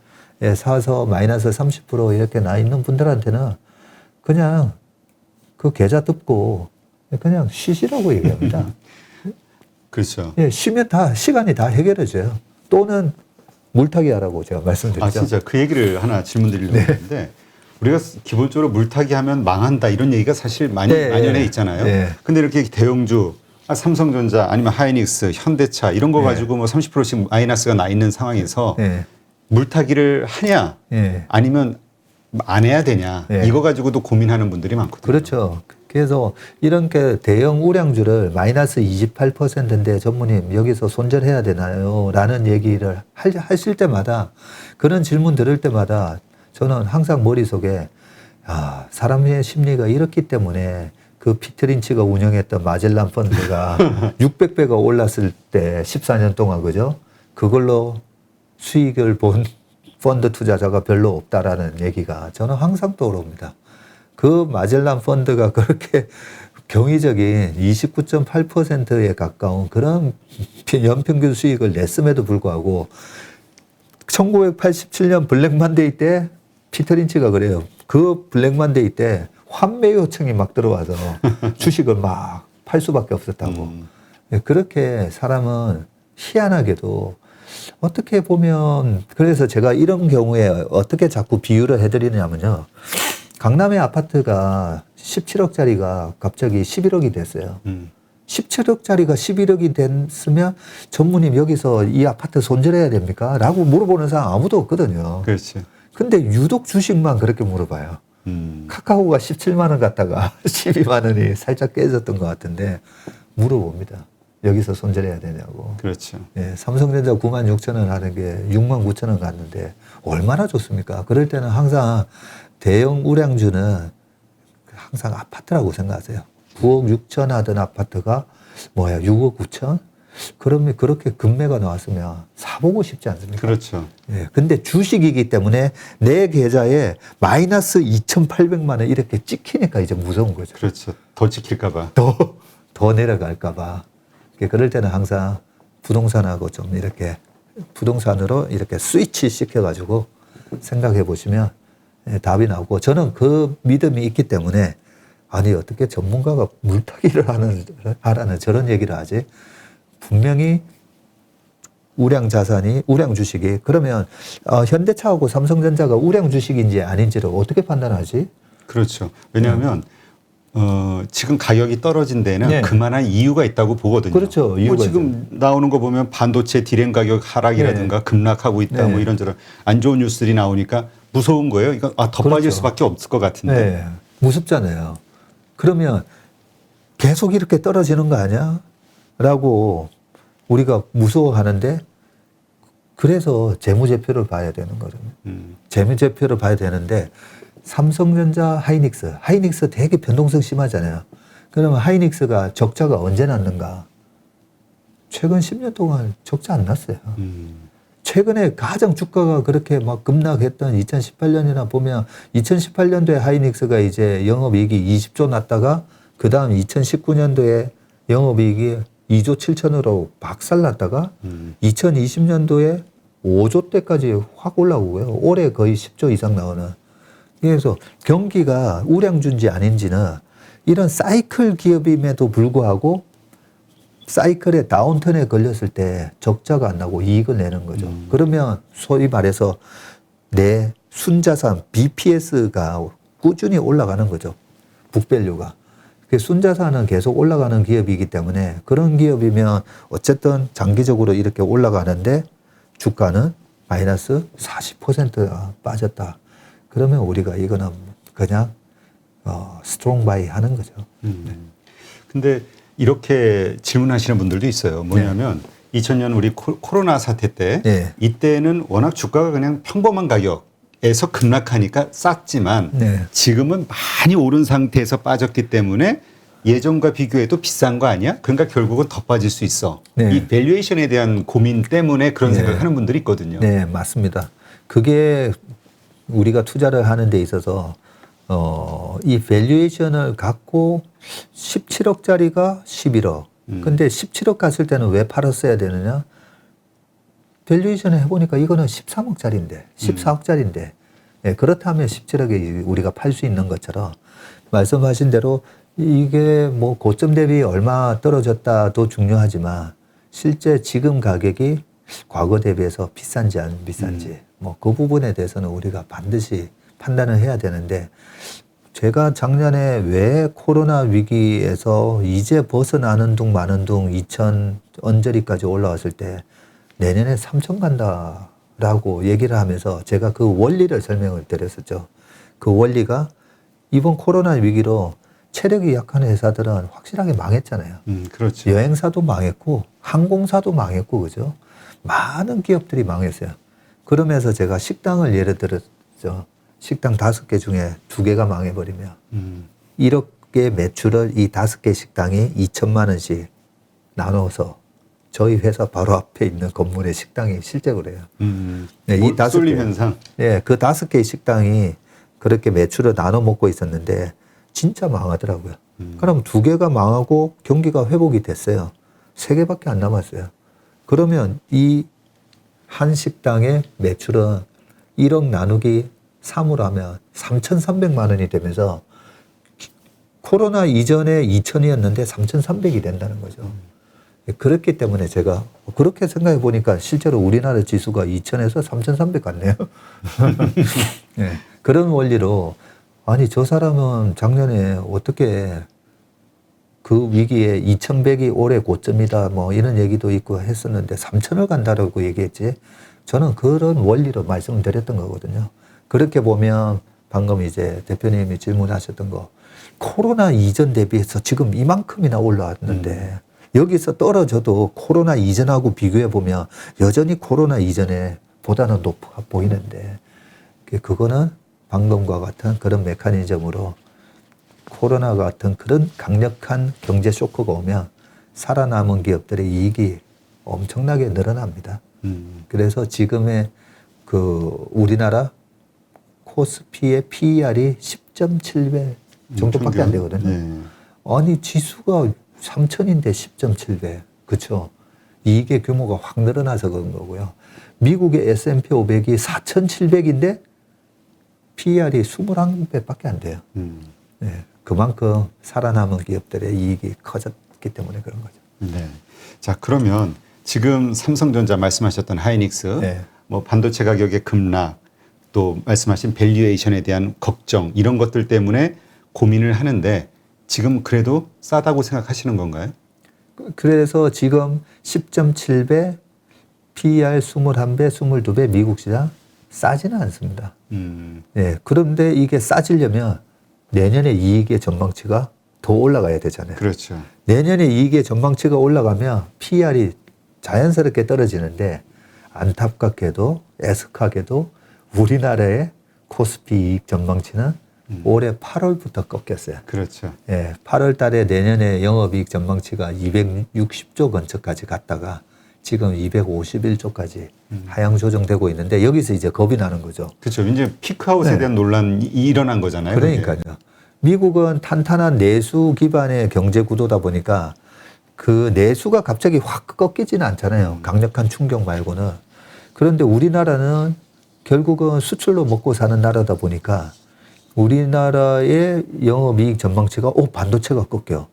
사서 마이너스 30% 이렇게 나 있는 분들한테는 그냥 그 계좌 뜯고 그냥 쉬시라고 얘기합니다. 그렇죠. 예, 쉬면 시간이 다 해결해져요. 또는 물타기 하라고 제가 말씀드리죠. 진짜 그 얘기를 하나 질문 드리려고 했는데 우리가 기본적으로 물타기 하면 망한다 이런 얘기가 사실 만연해 있잖아요. 네. 근데 이렇게 대형주 삼성전자 아니면 하이닉스, 현대차 이런 거 가지고 뭐 30%씩 마이너스가 나 있는 상황에서 물타기를 하냐 아니면 안 해야 되냐 이거 가지고도 고민하는 분들이 많거든요. 그렇죠. 그래서 이런 게 대형 우량주를 마이너스 28%인데 전무님 여기서 손절해야 되나요? 라는 얘기를 하실 때마다 그런 질문 들을 때마다 저는 항상 머릿속에 사람의 심리가 이렇기 때문에 그 피터 린치가 운영했던 마젤란 펀드가 600배가 올랐을 때 14년 동안 그죠? 그걸로 수익을 본 펀드 투자자가 별로 없다라는 얘기가 저는 항상 떠오릅니다. 그 마젤란 펀드가 그렇게 경이적인 29.8%에 가까운 그런 연평균 수익을 냈음에도 불구하고 1987년 블랙만데이 때 피터 린치가 그래요. 그 블랙만데이 때 환매 요청이 막 들어와서 주식을 막 팔 수밖에 없었다고. 그렇게 사람은 희한하게도 어떻게 보면 그래서 제가 이런 경우에 어떻게 자꾸 비유를 해드리냐면요. 강남의 아파트가 17억짜리가 갑자기 11억이 됐어요. 17억짜리가 11억이 됐으면 전무님 여기서 이 아파트 손절해야 됩니까? 라고 물어보는 사람 아무도 없거든요. 그렇지. 근데 유독 주식만 그렇게 물어봐요. 카카오가 17만 원 갔다가 12만 원이 살짝 깨졌던 것 같은데 물어봅니다. 여기서 손절해야 되냐고. 그렇죠. 예, 삼성전자 9만 6천 원 하는 게 6만 9천 원 갔는데 얼마나 좋습니까? 그럴 때는 항상 대형 우량주는 항상 아파트라고 생각하세요. 9억 6천 하던 아파트가 6억 9천? 그러면 그렇게 급매가 나왔으면 사보고 싶지 않습니까? 그렇죠. 예, 근데 주식이기 때문에 내 계좌에 마이너스 2,800만 원 이렇게 찍히니까 이제 무서운 거죠. 그렇죠. 더 찍힐까봐. 더 내려갈까봐. 그럴 때는 항상 부동산하고 좀 이렇게 부동산으로 이렇게 스위치 시켜가지고 생각해 보시면 답이 나오고 저는 그 믿음이 있기 때문에 아니 어떻게 전문가가 물타기를 하라는 저런 얘기를 하지? 분명히 우량 자산이 우량 주식이 그러면 현대차하고 삼성전자가 우량 주식인지 아닌지를 어떻게 판단하지? 그렇죠. 왜냐하면 지금 가격이 떨어진 데는 네. 그만한 이유가 있다고 보거든요. 그렇죠. 이유가 지금 나오는 거 보면 반도체 디램 가격 하락이라든가 급락하고 있다 네. 뭐 이런저런 안 좋은 뉴스들이 나오니까 무서운 거예요. 이거 더 그렇죠. 빠질 수밖에 없을 것 같은데. 네. 무섭잖아요. 그러면 계속 이렇게 떨어지는 거 아니야? 라고 우리가 무서워하는데 그래서 재무제표를 봐야 되는 거죠. 재무제표를 봐야 되는데 삼성전자, 하이닉스 되게 변동성 심하잖아요. 그러면 하이닉스가 적자가 언제 났는가? 최근 10년 동안 적자 안 났어요. 최근에 가장 주가가 그렇게 막 급락했던 2018년이나 보면 2018년도에 하이닉스가 이제 영업이익이 20조 났다가 그 다음 2019년도에 영업이익이 2조 7천으로 박살났다가 2020년도에 5조 대까지 확 올라오고요. 올해 거의 10조 이상 나오는. 그래서 경기가 우량주인지 아닌지는 이런 사이클 기업임에도 불구하고 사이클의 다운턴에 걸렸을 때 적자가 안 나고 이익을 내는 거죠. 그러면 소위 말해서 내 순자산 BPS가 꾸준히 올라가는 거죠. 북밸류가. 순자산은 계속 올라가는 기업이기 때문에 그런 기업이면 어쨌든 장기적으로 이렇게 올라가는데 주가는 마이너스 40%가 빠졌다. 그러면 우리가 이거는 그냥 스트롱 바이 하는 거죠. 근데 이렇게 질문하시는 분들도 있어요. 뭐냐면 2000년 우리 코로나 사태 때 네. 이때는 워낙 주가가 그냥 평범한 가격에서 급락하니까 쌌지만 네. 지금은 많이 오른 상태에서 빠졌기 때문에 예전과 비교해도 비싼 거 아니야? 그러니까 결국은 더 빠질 수 있어. 네. 이 밸류에이션에 대한 고민 때문에 그런 네. 생각을 하는 분들이 있거든요. 네, 맞습니다. 그게 우리가 투자를 하는 데 있어서 이 밸류에이션을 갖고 17억짜리가 11억. 근데 17억 갔을 때는 왜 팔았어야 되느냐? 밸류에이션을 해보니까 이거는 13억짜리인데, 14억짜리인데, 예, 그렇다면 17억에 우리가 팔 수 있는 것처럼 말씀하신 대로 이게 뭐 고점 대비 얼마 떨어졌다도 중요하지만 실제 지금 가격이 과거 대비해서 비싼지 안 비싼지 뭐 그 부분에 대해서는 우리가 반드시 판단을 해야 되는데 제가 작년에 왜 코로나 위기에서 이제 벗어나는 둥 마는 둥 2천 언저리까지 올라왔을 때 내년에 3천 간다라고 얘기를 하면서 제가 그 원리를 설명을 드렸었죠. 그 원리가 이번 코로나 위기로 체력이 약한 회사들은 확실하게 망했잖아요. 그렇죠. 여행사도 망했고 항공사도 망했고 그죠? 많은 기업들이 망했어요. 그러면서 제가 식당을 예를 들었죠. 식당 5개 중에 2개가 망해버리면 1억 개 매출을 이 5개 식당이 2천만 원씩 나눠서 저희 회사 바로 앞에 있는 건물의 식당이 실제 그래요. 네, 이 5개. 쏠림 현상. 네, 그 5개의 식당이 그렇게 매출을 나눠 먹고 있었는데 진짜 망하더라고요. 그럼 2개가 망하고 경기가 회복이 됐어요. 3개밖에 안 남았어요. 그러면 이 한 식당의 매출은 1억 나누기 3으로 하면 3,300만 원이 되면서 코로나 이전에 2천이었는데 3,300이 된다는 거죠. 그렇기 때문에 제가 그렇게 생각해 보니까 실제로 우리나라 지수가 2천에서 3,300 같네요. 네, 그런 원리로 아니 저 사람은 작년에 어떻게 그 위기에 2,100이 올해 고점이다 뭐 이런 얘기도 있고 했었는데 3,000을 간다라고 얘기했지. 저는 그런 원리로 말씀을 드렸던 거거든요. 그렇게 보면 방금 이제 대표님이 질문하셨던 거 코로나 이전 대비해서 지금 이만큼이나 올라왔는데 여기서 떨어져도 코로나 이전하고 비교해 보면 여전히 코로나 이전에 보다는 높아 보이는데 그거는 방금과 같은 그런 메커니즘으로 코로나 같은 그런 강력한 경제 쇼크가 오면 살아남은 기업들의 이익이 엄청나게 늘어납니다. 그래서 지금의 그 우리나라 코스피의 PER이 10.7배 정도밖에 안 되거든요. 네. 아니 지수가 3천인데 10.7배. 그렇죠? 이익의 규모가 확 늘어나서 그런 거고요. 미국의 S&P 500이 4,700인데 PER이 21배밖에 안 돼요. 네, 그만큼 살아남은 기업들의 이익이 커졌기 때문에 그런 거죠. 네. 자, 그러면 지금 삼성전자 말씀하셨던 하이닉스, 네. 뭐 반도체 가격의 급락, 또 말씀하신 밸류에이션에 대한 걱정 이런 것들 때문에 고민을 하는데 지금 그래도 싸다고 생각하시는 건가요? 그래서 지금 10.7배, PER 21배, 22배 미국 시장 싸지는 않습니다. 네, 그런데 이게 싸지려면 내년에 이익의 전망치가 더 올라가야 되잖아요. 그렇죠. 내년에 이익의 전망치가 올라가면 PER이 자연스럽게 떨어지는데 안타깝게도 애석하게도 우리나라의 코스피 이익 전망치는 올해 8월부터 꺾였어요. 그렇죠. 예, 8월 달에 내년에 영업이익 전망치가 260조 근처까지 갔다가 지금 251조까지 하향 조정되고 있는데 여기서 이제 겁이 나는 거죠. 그렇죠. 이제 피크아웃에 네. 대한 논란이 일어난 거잖아요. 그러니까요. 그게. 미국은 탄탄한 내수 기반의 경제 구도다 보니까 그 내수가 갑자기 확 꺾이지는 않잖아요. 강력한 충격 말고는. 그런데 우리나라는 결국은 수출로 먹고 사는 나라다 보니까 우리나라의 영업이익 전망치가 반도체가 꺾여.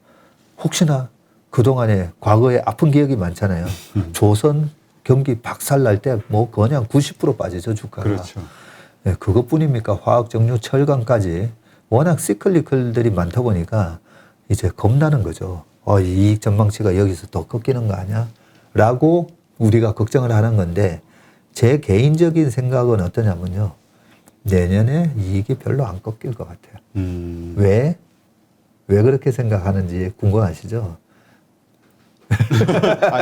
혹시나 그동안에 과거에 아픈 기억이 많잖아요. 조선 경기 박살날 때 뭐 그냥 90% 빠지죠, 주가가. 그렇죠. 네, 그것뿐입니까? 화학, 정유, 철강까지 워낙 시클리컬들이 많다 보니까 이제 겁나는 거죠. 이 이익 전망치가 여기서 더 꺾이는 거 아니야? 라고 우리가 걱정을 하는 건데 제 개인적인 생각은 어떠냐면요. 내년에 이익이 별로 안 꺾일 것 같아요. 왜? 왜 그렇게 생각하는지 궁금하시죠?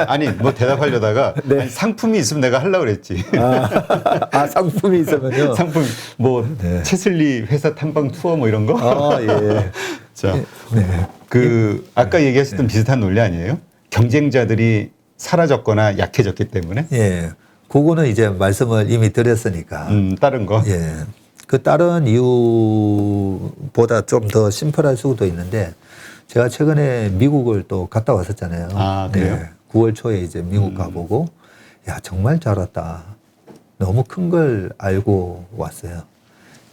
아니, 뭐 대답하려다가 네. 아니, 상품이 있으면 내가 하려고 그랬지. 상품이 있으면요. 상품 뭐 네. 채슬리 회사 탐방 투어 뭐 이런 거? 예. 자, 네. 그 아까 얘기하셨던 비슷한 논리 아니에요? 경쟁자들이 사라졌거나 약해졌기 때문에 예. 그거는 이제 말씀을 이미 드렸으니까. 다른 거. 예. 그 다른 이유보다 좀 더 심플할 수도 있는데 제가 최근에 미국을 또 갔다 왔었잖아요. 아, 그래요? 9월 초에 이제 미국 가보고 야, 정말 잘 왔다. 너무 큰 걸 알고 왔어요.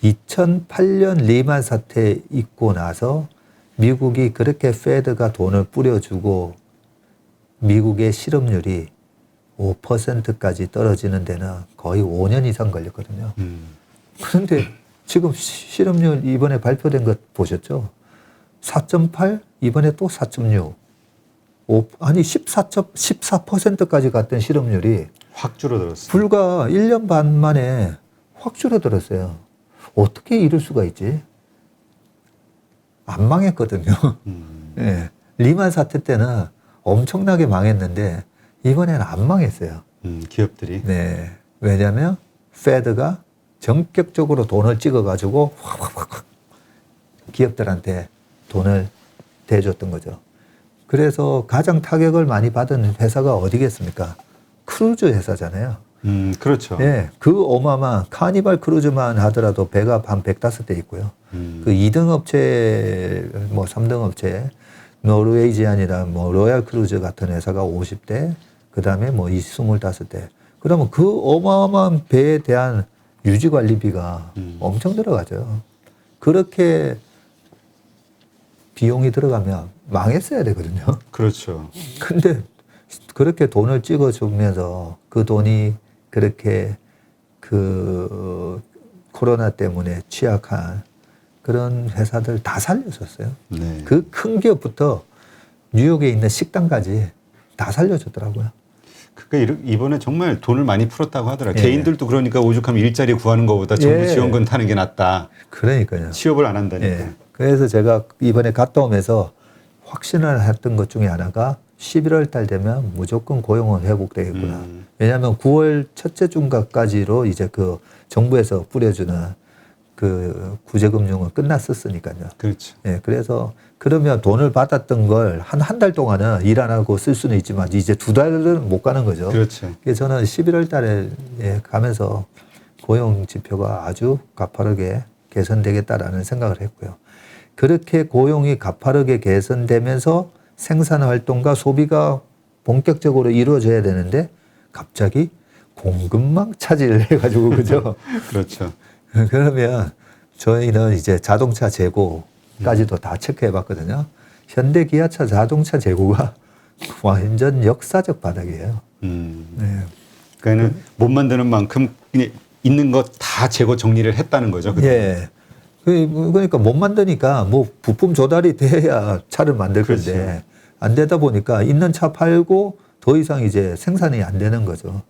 2008년 리만 사태 있고 나서 미국이 그렇게 페드가 돈을 뿌려주고 미국의 실업률이 5%까지 떨어지는 데는 거의 5년 이상 걸렸거든요. 그런데 지금 실업률 이번에 발표된 것 보셨죠? 4.8, 이번에 또 4.6. 아니 14%까지 갔던 실업률이 확 줄어들었어요. 불과 1년 반 만에 확 줄어들었어요. 어떻게 이럴 수가 있지? 안 망했거든요. 예. 리만 사태 때는 엄청나게 망했는데 이번에는 안 망했어요. 기업들이. 네. 왜냐하면 페드가 전격적으로 돈을 찍어가지고 확 기업들한테 돈을 대줬던 거죠. 그래서 가장 타격을 많이 받은 회사가 어디겠습니까? 크루즈 회사잖아요. 그렇죠. 네. 그 어마어마한 카니발 크루즈만 하더라도 배가 한 105대 있고요. 그 2등 업체, 뭐 3등 업체, 노르웨이지안이나 뭐 로얄 크루즈 같은 회사가 50대, 그 다음에 뭐 25대. 그러면 그 어마어마한 배에 대한 유지 관리비가 엄청 들어가죠. 그렇게 비용이 들어가면 망했어야 되거든요. 그렇죠. 근데 그렇게 돈을 찍어주면서 그 돈이 그렇게 그 코로나 때문에 취약한 그런 회사들 다 살려줬어요. 네. 그 큰 기업부터 뉴욕에 있는 식당까지 다 살려줬더라고요. 그러니까 이번에 정말 돈을 많이 풀었다고 하더라고요. 예. 개인들도 그러니까 오죽하면 일자리 구하는 것보다 정부 예. 지원금 타는 게 낫다. 그러니까요. 취업을 안 한다니까. 예. 그래서 제가 이번에 갔다 오면서 확신을 했던 것 중에 하나가 11월 달 되면 무조건 고용은 회복되겠구나. 왜냐하면 9월 첫째 주까지로 이제 그 정부에서 뿌려주는 그 구제금융은 끝났었으니까요. 그렇죠. 예, 그래서 그러면 돈을 받았던 걸 한 달 동안은 일 안 하고 쓸 수는 있지만 이제 2달은 못 가는 거죠. 그렇죠. 그래서 저는 11월 달에 가면서 고용 지표가 아주 가파르게 개선되겠다라는 생각을 했고요. 그렇게 고용이 가파르게 개선되면서 생산 활동과 소비가 본격적으로 이루어져야 되는데 갑자기 공급망 차지를 해가지고 그죠? 그렇죠. 그러면 저희는 이제 자동차 재고까지도 다 체크해봤거든요. 현대 기아차 자동차 재고가 완전 역사적 바닥이에요. 네. 그러니까는 못 만드는 만큼 그냥 있는 것 다 재고 정리를 했다는 거죠. 그동안. 예. 그러니까 못 만드니까 뭐 부품 조달이 돼야 차를 만들 건데 그렇죠. 안 되다 보니까 있는 차 팔고 더 이상 이제 생산이 안 되는 거죠.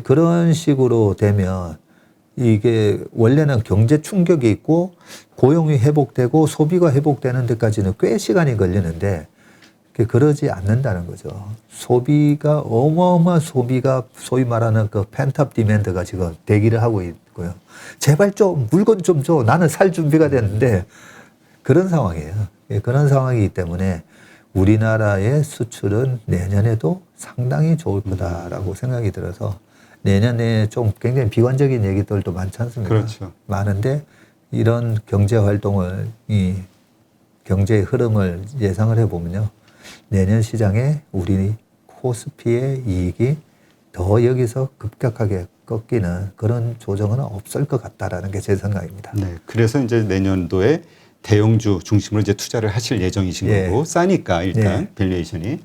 그런 식으로 되면 이게 원래는 경제 충격이 있고 고용이 회복되고 소비가 회복되는 데까지는 꽤 시간이 걸리는데 그러지 않는다는 거죠. 소비가 어마어마한 소비가 소위 말하는 그 펜탑 디맨드가 지금 대기를 하고 있고요. 제발 좀 물건 좀 줘. 나는 살 준비가 됐는데 그런 상황이에요. 그런 상황이기 때문에 우리나라의 수출은 내년에도 상당히 좋을 거다라고 생각이 들어서 내년에 좀 굉장히 비관적인 얘기들도 많지 않습니까? 그렇죠. 많은데 이런 경제 활동을 이 경제의 흐름을 예상을 해보면요. 내년 시장에 우리 코스피의 이익이 더 여기서 급격하게 꺾이는 그런 조정은 없을 것 같다라는 게 제 생각입니다. 네. 그래서 이제 내년도에 대형주 중심으로 이제 투자를 하실 예정이신 예. 거고 싸니까 일단 예. 밸류에이션이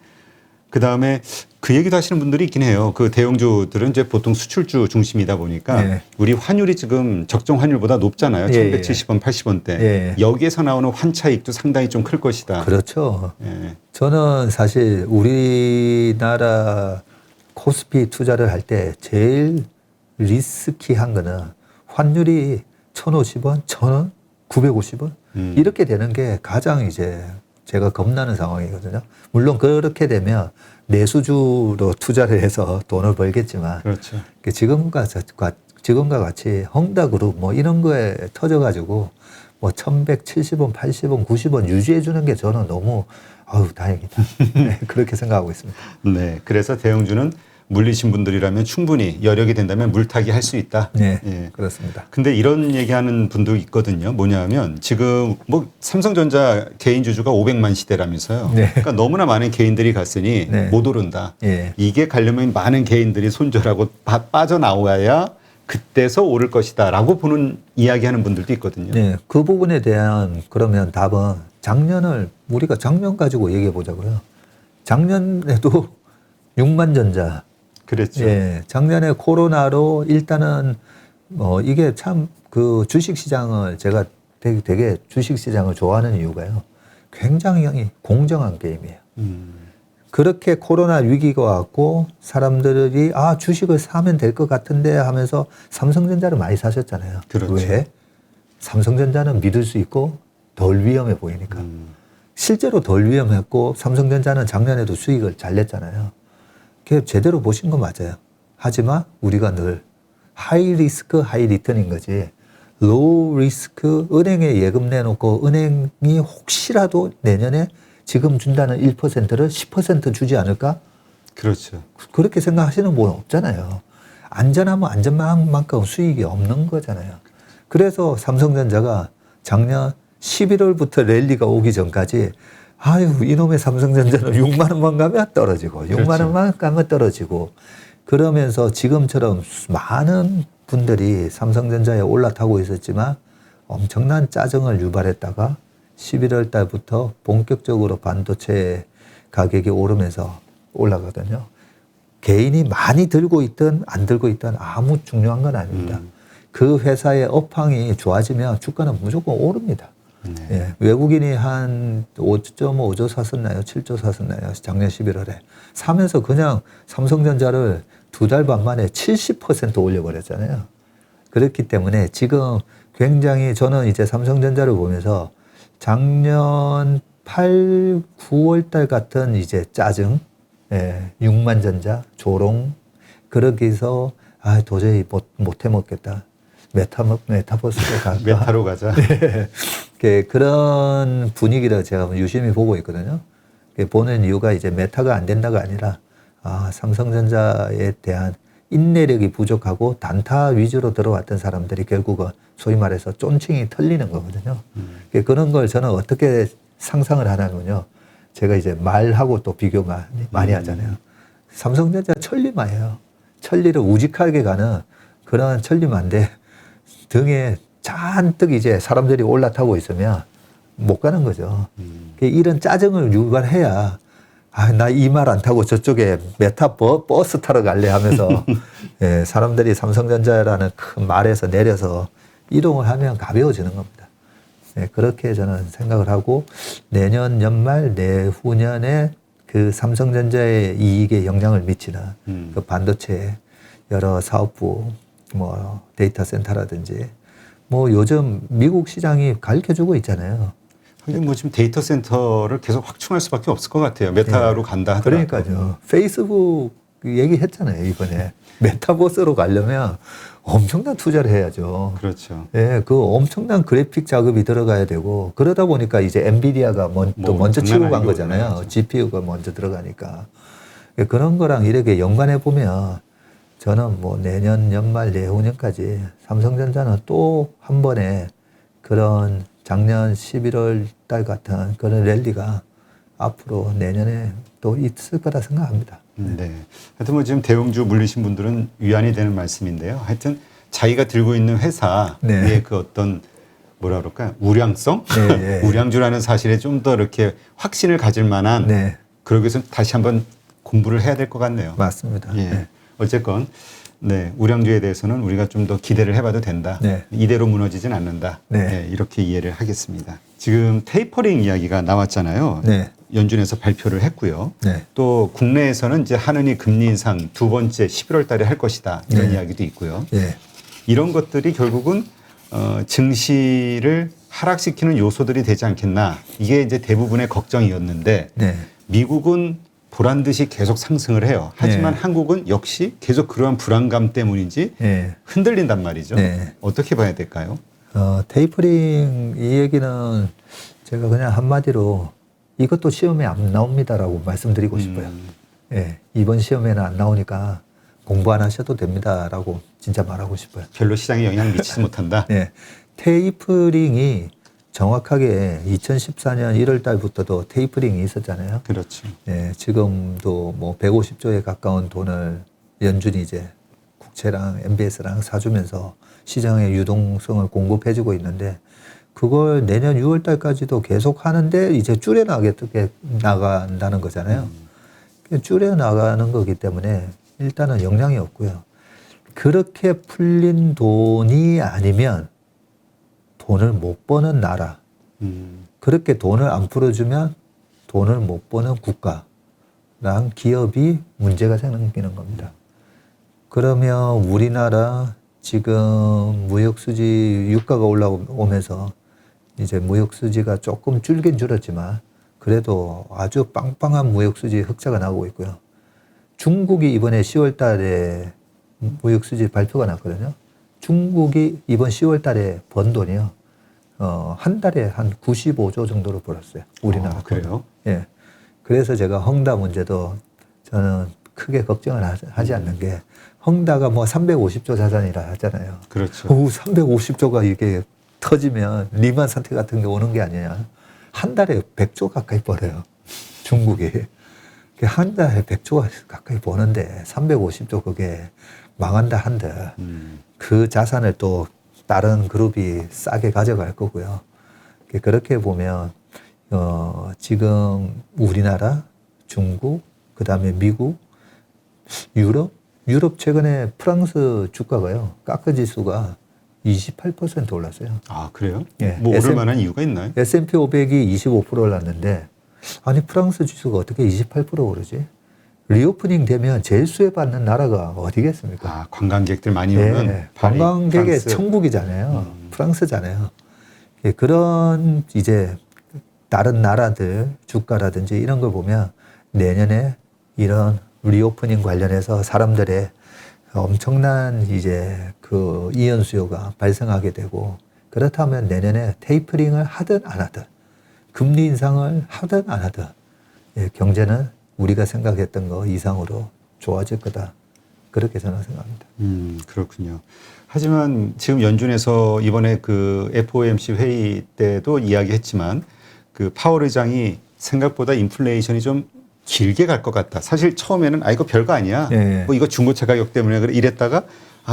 그 다음에 그 얘기도 하시는 분들이 있긴 해요. 그 대형주들은 이제 보통 수출주 중심이다 보니까 예. 우리 환율이 지금 적정 환율보다 높잖아요. 예. 1170원, 80원대. 예. 여기에서 나오는 환차익도 상당히 좀 클 것이다. 그렇죠. 예. 저는 사실 우리나라 코스피 투자를 할 때 제일 리스키한 거는 환율이 1,050원, 1,000원, 950원 이렇게 되는 게 가장 이제 제가 겁나는 상황이거든요. 물론 그렇게 되면 내수주로 투자를 해서 돈을 벌겠지만 그렇죠. 지금과 같이 헝다그룹 뭐 이런 거에 터져가지고 뭐 1,170원, 80원, 90원 유지해 주는 게 저는 너무 다행이다. 네, 그렇게 생각하고 있습니다. 네. 그래서 대형주는 물리신 분들이라면 충분히 여력이 된다면 물타기 할 수 있다. 네, 예. 그렇습니다. 근데 이런 얘기하는 분도 있거든요. 뭐냐면 지금 뭐 삼성전자 개인 주주가 500만 시대라면서요. 네. 그러니까 너무나 많은 개인들이 갔으니 네. 못 오른다. 예. 이게 가려면 많은 개인들이 손절하고 빠져나와야 그때서 오를 것이다라고 보는 이야기하는 분들도 있거든요. 네, 그 부분에 대한 그러면 답은 우리가 작년 가지고 얘기해 보자고요. 작년에도 6만 전자. 그랬죠. 예, 작년에 코로나로 일단은 이게 참 그 주식 시장을 제가 되게 주식 시장을 좋아하는 이유가요. 굉장히 공정한 게임이에요. 그렇게 코로나 위기가 왔고 사람들이 주식을 사면 될 것 같은데 하면서 삼성전자를 많이 사셨잖아요. 그렇죠. 왜? 삼성전자는 믿을 수 있고 덜 위험해 보이니까. 실제로 덜 위험했고 삼성전자는 작년에도 수익을 잘 냈잖아요. 그게 제대로 보신 건 맞아요. 하지만 우리가 늘 하이 리스크 하이 리턴인 거지 로우 리스크 은행에 예금 내놓고 은행이 혹시라도 내년에 지금 준다는 1%를 10% 주지 않을까? 그렇죠. 그렇게 생각하시는 분은 없잖아요. 안전하면 안전만큼 수익이 없는 거잖아요. 그래서 삼성전자가 작년 11월부터 랠리가 오기 전까지 이놈의 삼성전자는 6만 원만 가면 떨어지고 6만 그렇죠. 원만 가면 떨어지고 그러면서 지금처럼 많은 분들이 삼성전자에 올라타고 있었지만 엄청난 짜증을 유발했다가 11월 달부터 본격적으로 반도체 가격이 오르면서 올라가거든요. 개인이 많이 들고 있든 안 들고 있든 아무 중요한 건 아닙니다. 그 회사의 업황이 좋아지면 주가는 무조건 오릅니다. 네. 예, 외국인이 한 5.5조 샀었나요? 7조 샀었나요? 작년 11월에. 사면서 그냥 삼성전자를 2달 반 만에 70% 올려버렸잖아요. 그렇기 때문에 지금 굉장히 저는 이제 삼성전자를 보면서 작년 8, 9월 달 같은 이제 짜증, 6만 전자, 조롱, 그렇게 해서 도저히 못 해먹겠다. 메타버스로 갈까? 메타로 가자. 네. 그런 분위기를 제가 유심히 보고 있거든요. 보는 이유가 이제 메타가 안 된다가 아니라 삼성전자에 대한 인내력이 부족하고 단타 위주로 들어왔던 사람들이 결국은 소위 말해서 쫀칭이 털리는 거거든요. 그런 걸 저는 어떻게 상상을 하냐면요. 제가 이제 말하고 또 비교 많이 하잖아요. 삼성전자 천리마예요. 천리를 우직하게 가는 그런 천리마인데 등에 잔뜩 이제 사람들이 올라타고 있으면 못 가는 거죠. 이런 짜증을 유발해야 나 이 말 안 타고 저쪽에 버스 타러 갈래 하면서 예, 사람들이 삼성전자라는 큰 말에서 내려서 이동을 하면 가벼워지는 겁니다. 예, 그렇게 저는 생각을 하고 내년 연말 내후년에 그 삼성전자의 이익에 영향을 미치는 그 반도체 여러 사업부 뭐 데이터 센터라든지 뭐 요즘 미국 시장이 가르쳐주고 있잖아요. 하긴 뭐 지금 데이터 센터를 계속 확충할 수밖에 없을 것 같아요. 메타로 간다 하더라도. 그러니까요. 페이스북 얘기했잖아요, 이번에. 메타버스로 가려면 엄청난 투자를 해야죠. 그렇죠. 예, 그 엄청난 그래픽 작업이 들어가야 되고 그러다 보니까 이제 엔비디아가 또 먼저 치고 간 거잖아요. 올라가죠. GPU가 먼저 들어가니까. 그런 거랑 이렇게 연관해 보면 저는 뭐 내년 연말 내후년까지 삼성전자는 또 한 번에 그런 작년 11월 달 같은 그런 랠리가 앞으로 내년에 또 있을 거다 생각합니다. 네. 하여튼 뭐 지금 대형주 물리신 분들은 위안이 되는 말씀인데요. 하여튼 자기가 들고 있는 회사의 네. 그 어떤 뭐라 그럴까요? 우량성? 네, 네. 우량주라는 사실에 좀 더 이렇게 확신을 가질 만한 네, 그러기 위해서 다시 한번 공부를 해야 될 것 같네요. 맞습니다. 예. 네. 어쨌건 네, 우량주에 대해서는 우리가 좀 더 기대를 해봐도 된다. 네. 이대로 무너지진 않는다. 네. 네, 이렇게 이해를 하겠습니다. 지금 테이퍼링 이야기가 나왔잖아요. 네. 연준에서 발표를 했고요. 네. 또 국내에서는 이제 하느니 금리 인상 두 번째 11월 달에 할 것이다. 이런 네. 이야기도 있고요. 예. 이런 것들이 결국은 증시를 하락시키는 요소들이 되지 않겠나. 이게 이제 대부분의 걱정이었는데 네. 미국은 보란 듯이 계속 상승을 해요. 하지만 네. 한국은 역시 계속 그러한 불안감 때문인지 예. 흔들린단 말이죠. 네. 어떻게 봐야 될까요? 테이퍼링 이 얘기는 제가 그냥 한마디로 이것도 시험에 안 나옵니다라고 말씀드리고 싶어요. 예. 이번 시험에는 안 나오니까 공부 안 하셔도 됩니다라고 진짜 말하고 싶어요. 별로 시장에 영향을 미치지 못한다. 네. 테이퍼링이 정확하게 2014년 1월 달부터도 테이퍼링이 있었잖아요. 그렇죠. 네, 지금도 뭐 150조에 가까운 돈을 연준이 이제 국채랑 MBS랑 사주면서 시장의 유동성을 공급해주고 있는데 그걸 내년 6월 달까지도 계속 하는데 이제 줄여나가게 나간다는 거잖아요. 줄여나가는 거기 때문에 일단은 영향이 없고요. 그렇게 풀린 돈이 아니면 돈을 못 버는 나라, 그렇게 돈을 안 풀어주면 돈을 못 버는 국가랑 기업이 문제가 생기는 겁니다. 그러면 우리나라 지금 무역수지 유가가 올라오면서 이제 무역수지가 조금 줄긴 줄었지만 그래도 아주 빵빵한 무역수지 흑자가 나오고 있고요. 중국이 이번에 10월 달에 무역수지 발표가 났거든요. 중국이 이번 10월 달에 번 돈이요. 한 달에 한 95조 정도로 벌었어요. 우리나라. 그래요? 예. 그래서 제가 헝다 문제도 저는 크게 걱정을 하지 않는 게 헝다가 뭐 350조 자산이라 하잖아요. 그렇죠. 350조가 이게 터지면 리만 사태 같은 게 오는 게 아니냐. 한 달에 100조 가까이 벌어요. 중국이. 한 달에 100조 가까이 버는데 350조 그게 망한다 한들 그 자산을 또 다른 그룹이 싸게 가져갈 거고요. 그렇게 보면 지금 우리나라, 중국, 그다음에 미국, 유럽 최근에 프랑스 주가가요. 까크 지수가 28% 올랐어요. 아, 그래요? 예. 뭐 오를 만한 이유가 있나요? S&P 500이 25% 올랐는데 아니 프랑스 지수가 어떻게 28% 오르지? 리오프닝 되면 제일 수혜받는 나라가 어디겠습니까? 아, 관광객들 많이 오는 네, 관광객의 프랑스. 천국이잖아요. 프랑스잖아요. 예, 그런 이제 다른 나라들 주가라든지 이런 걸 보면 내년에 이런 리오프닝 관련해서 사람들의 엄청난 이제 그 이연 수요가 발생하게 되고 그렇다면 내년에 테이퍼링을 하든 안 하든 금리 인상을 하든 안 하든 예, 경제는 우리가 생각했던 거 이상으로 좋아질 거다. 그렇게 저는 생각합니다. 그렇군요. 하지만 지금 연준에서 이번에 그 FOMC 회의 때도 이야기했지만 그 파월 의장이 생각보다 인플레이션이 좀 길게 갈 것 같다. 사실 처음에는 이거 별거 아니야. 예. 뭐 이거 중고차 가격 때문에 그래 이랬다가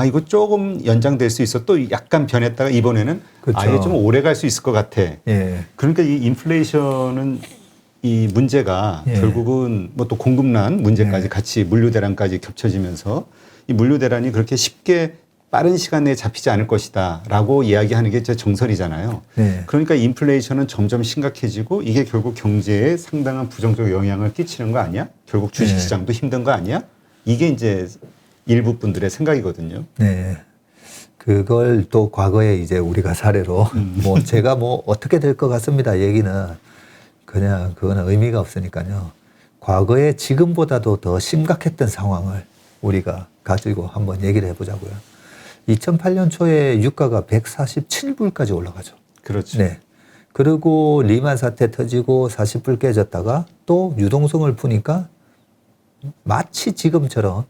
이거 조금 연장될 수 있어. 또 약간 변했다가 이번에는 그렇죠. 아예 좀 오래 갈 수 있을 것 같아. 예. 그러니까 이 인플레이션은 이 문제가 예. 결국은 뭐 또 공급난 문제까지 예. 같이 물류 대란까지 겹쳐지면서 이 물류 대란이 그렇게 쉽게 빠른 시간 내에 잡히지 않을 것이다라고 이야기하는 게 제 정설이잖아요. 네. 그러니까 인플레이션은 점점 심각해지고 이게 결국 경제에 상당한 부정적 영향을 끼치는 거 아니야? 결국 주식시장도 힘든 거 아니야? 이게 이제 일부 분들의 생각이거든요. 네. 그걸 또 과거에 이제 우리가 사례로 뭐 제가 뭐 어떻게 될 것 같습니다. 얘기는 그냥 그거는 의미가 없으니까요. 과거에 지금보다도 더 심각했던 상황을 우리가 가지고 한번 얘기를 해보자고요. 2008년 초에 유가가 147불까지 올라가죠. 그렇죠. 네. 그리고 리만 사태 터지고 40불 깨졌다가 또 유동성을 푸니까 마치 지금처럼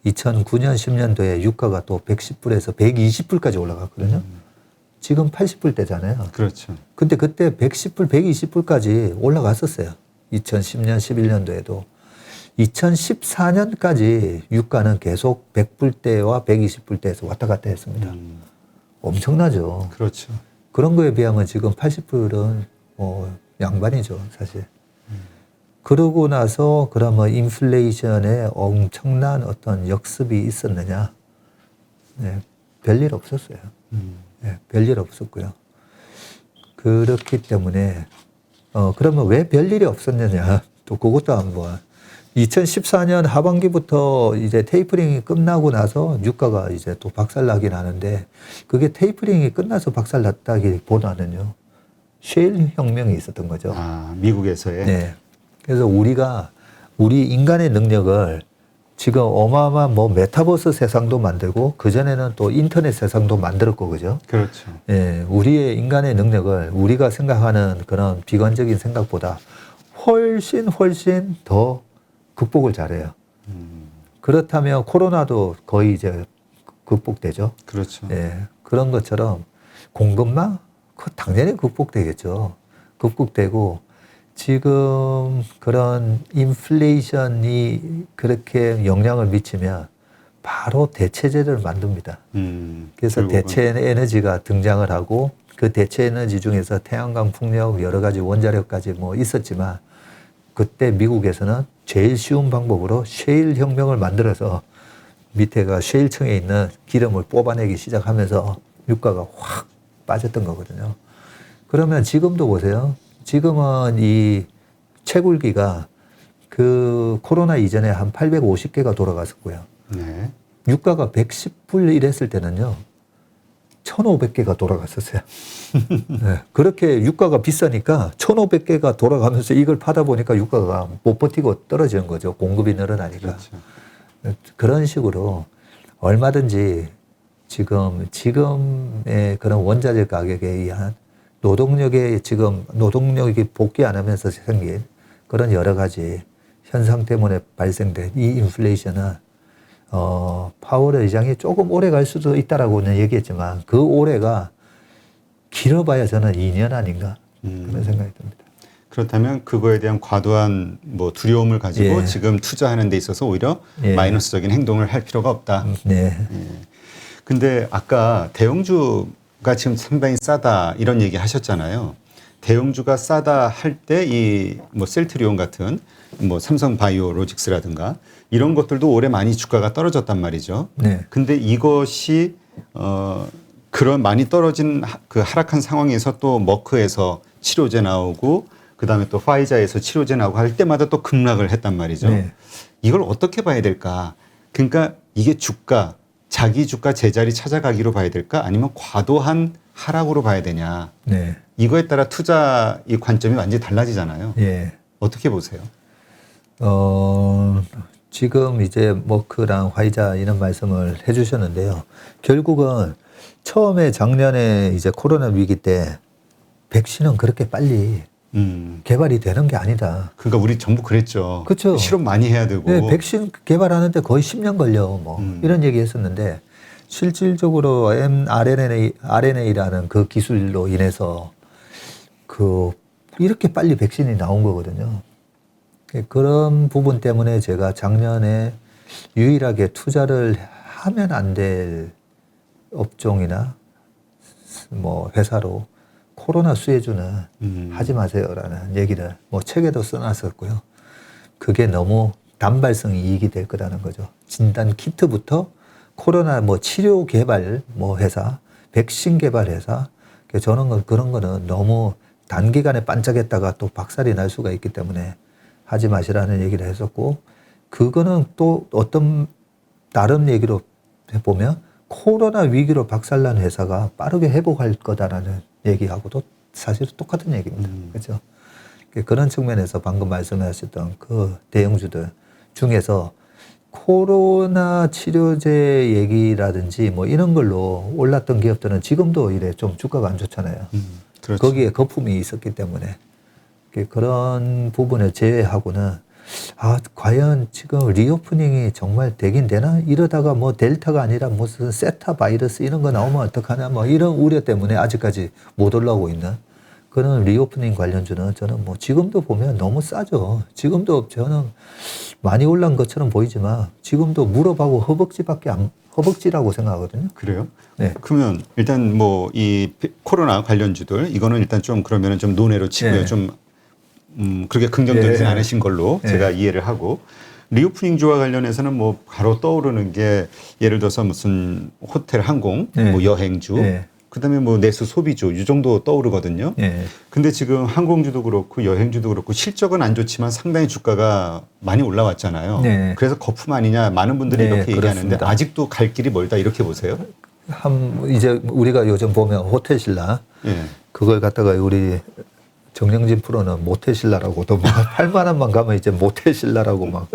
2009년, 10년도에 유가가 또 110불에서 120불까지 올라갔거든요. 지금 80불대잖아요. 그렇죠. 근데 그때 110불, 120불까지 올라갔었어요. 2010년, 11년도에도. 2014년까지 유가는 계속 100불대와 120불대에서 왔다 갔다 했습니다. 엄청나죠. 그렇죠. 그런 거에 비하면 지금 80불은 양반이죠, 사실. 그러고 나서 그러면 인플레이션에 엄청난 어떤 역습이 있었느냐? 네, 별일 없었어요. 네, 별일 없었고요. 그렇기 때문에 그러면 왜 별일이 없었느냐? 또 그것도 한번 2014년 하반기부터 이제 테이퍼링이 끝나고 나서 유가가 이제 또 박살나긴 하는데 그게 테이퍼링이 끝나서 박살났다기보다는요. 셰일 혁명이 있었던 거죠. 미국에서의. 네. 그래서 우리 인간의 능력을 지금 어마어마한 뭐 메타버스 세상도 만들고 그전에는 또 인터넷 세상도 만들었고 그죠? 그렇죠. 예, 우리의 인간의 능력을 우리가 생각하는 그런 비관적인 생각보다 훨씬 더 극복을 잘해요. 그렇다면 코로나도 거의 이제 극복되죠. 그렇죠. 예, 그런 것처럼 공급망? 그 당연히 극복되겠죠. 극복되고 지금 그런 인플레이션이 그렇게 영향을 미치면 바로 대체제를 만듭니다. 그래서 결국은. 대체 에너지가 등장을 하고 그 대체 에너지 중에서 태양광, 풍력, 여러 가지 원자력까지 뭐 있었지만 그때 미국에서는 제일 쉬운 방법으로 셰일 혁명을 만들어서 밑에가 셰일층에 있는 기름을 뽑아내기 시작하면서 유가가 확 빠졌던 거거든요. 그러면 지금도 보세요. 지금은 이 채굴기가 그 코로나 이전에 한 850개가 돌아갔었고요. 네. 유가가 110불 이랬을 때는요. 1,500개가 돌아갔었어요. 네. 그렇게 유가가 비싸니까 1,500개가 돌아가면서 이걸 파다 보니까 유가가 못 버티고 떨어지는 거죠. 공급이 늘어나니까. 그렇죠. 그런 식으로 얼마든지 지금의 그런 원자재 가격에 의한 노동력이 복귀 안 하면서 생긴 그런 여러 가지 현상 때문에 발생된 이 인플레이션은 파월 의장이 조금 오래 갈 수도 있다라고는 얘기했지만 그 오래가 길어봐야 저는 2년 아닌가 그런 생각이 듭니다. 그렇다면 그거에 대한 과도한 뭐 두려움을 가지고 예. 지금 투자하는 데 있어서 오히려 예. 마이너스적인 행동을 할 필요가 없다. 네. 근데 아까 대형주가 지금 상당히 싸다 이런 얘기 하셨잖아요. 대형주가 싸다 할 때 이 뭐 셀트리온 같은 뭐 삼성 바이오로직스라든가 이런 것들도 올해 많이 주가가 떨어졌단 말이죠. 네. 근데 이것이 그런 많이 떨어진 그 하락한 상황에서 또 머크에서 치료제 나오고 그다음에 또 화이자에서 치료제 나오고 할 때마다 또 급락을 했단 말이죠. 네. 이걸 어떻게 봐야 될까? 그러니까 이게 자기 주가 제자리 찾아가기로 봐야 될까? 아니면 과도한 하락으로 봐야 되냐? 네. 이거에 따라 투자 이 관점이 완전히 달라지잖아요. 예. 어떻게 보세요? 지금 이제 머크랑 화이자 이런 말씀을 해주셨는데요. 결국은 처음에 작년에 이제 코로나 위기 때 백신은 그렇게 빨리 개발이 되는 게 아니다. 그러니까 우리 전부 그랬죠. 그렇죠. 실험 많이 해야 되고. 네, 백신 개발하는데 거의 10년 걸려. 뭐 이런 얘기 했었는데 실질적으로 mRNA라는 그 기술로 인해서 이렇게 빨리 백신이 나온 거거든요. 그런 부분 때문에 제가 작년에 유일하게 투자를 하면 안 될 업종이나 뭐 회사로 코로나 수혜주는 하지 마세요라는 얘기를 뭐 책에도 써놨었고요. 그게 너무 단발성이 이익이 될 거라는 거죠. 진단 키트부터 코로나 뭐 치료 개발 뭐 회사, 백신 개발 회사, 저는 그런 거는 너무 단기간에 반짝했다가 또 박살이 날 수가 있기 때문에 하지 마시라는 얘기를 했었고, 그거는 또 어떤 다른 얘기로 해보면 코로나 위기로 박살난 회사가 빠르게 회복할 거다라는 얘기하고도 사실 똑같은 얘기입니다. 그렇죠? 그런 측면에서 방금 말씀하셨던 그 대형주들 중에서 코로나 치료제 얘기라든지 뭐 이런 걸로 올랐던 기업들은 지금도 이래 좀 주가가 안 좋잖아요. 그렇죠. 거기에 거품이 있었기 때문에 그런 부분을 제외하고는 과연 지금 리오프닝이 정말 되긴 되나? 이러다가 뭐 델타가 아니라 무슨 세타 바이러스 이런 거 나오면 어떡하나? 뭐 이런 우려 때문에 아직까지 못 올라오고 있는 그런 리오프닝 관련주는 저는 뭐 지금도 보면 너무 싸죠. 지금도 저는 많이 올라온 것처럼 보이지만 지금도 무릎하고 허벅지라고 생각하거든요. 그래요? 네. 그러면 일단 뭐 이 코로나 관련주들 이거는 일단 좀 그러면은 좀 논외로 치고요. 네. 좀 그렇게 긍정적이지 네. 않으신 걸로 네. 제가 이해를 하고, 리오프닝주와 관련해서는 뭐 바로 떠오르는 게 예를 들어서 무슨 호텔, 항공, 네. 뭐 여행주, 네. 그다음에 뭐 내수 소비주 이 정도 떠오르거든요. 예. 근데 지금 항공주도 그렇고 여행주도 그렇고 실적은 안 좋지만 상당히 주가가 많이 올라왔잖아요. 네. 그래서 거품 아니냐 많은 분들이 네, 이렇게 얘기하는데 그렇습니다. 아직도 갈 길이 멀다 이렇게 보세요? 이제 우리가 요즘 보면 호텔신라 예. 그걸 갖다가 우리 정영진 프로는 모태신라라고도 막 8만 원만 가면 이제 모태신라라고 막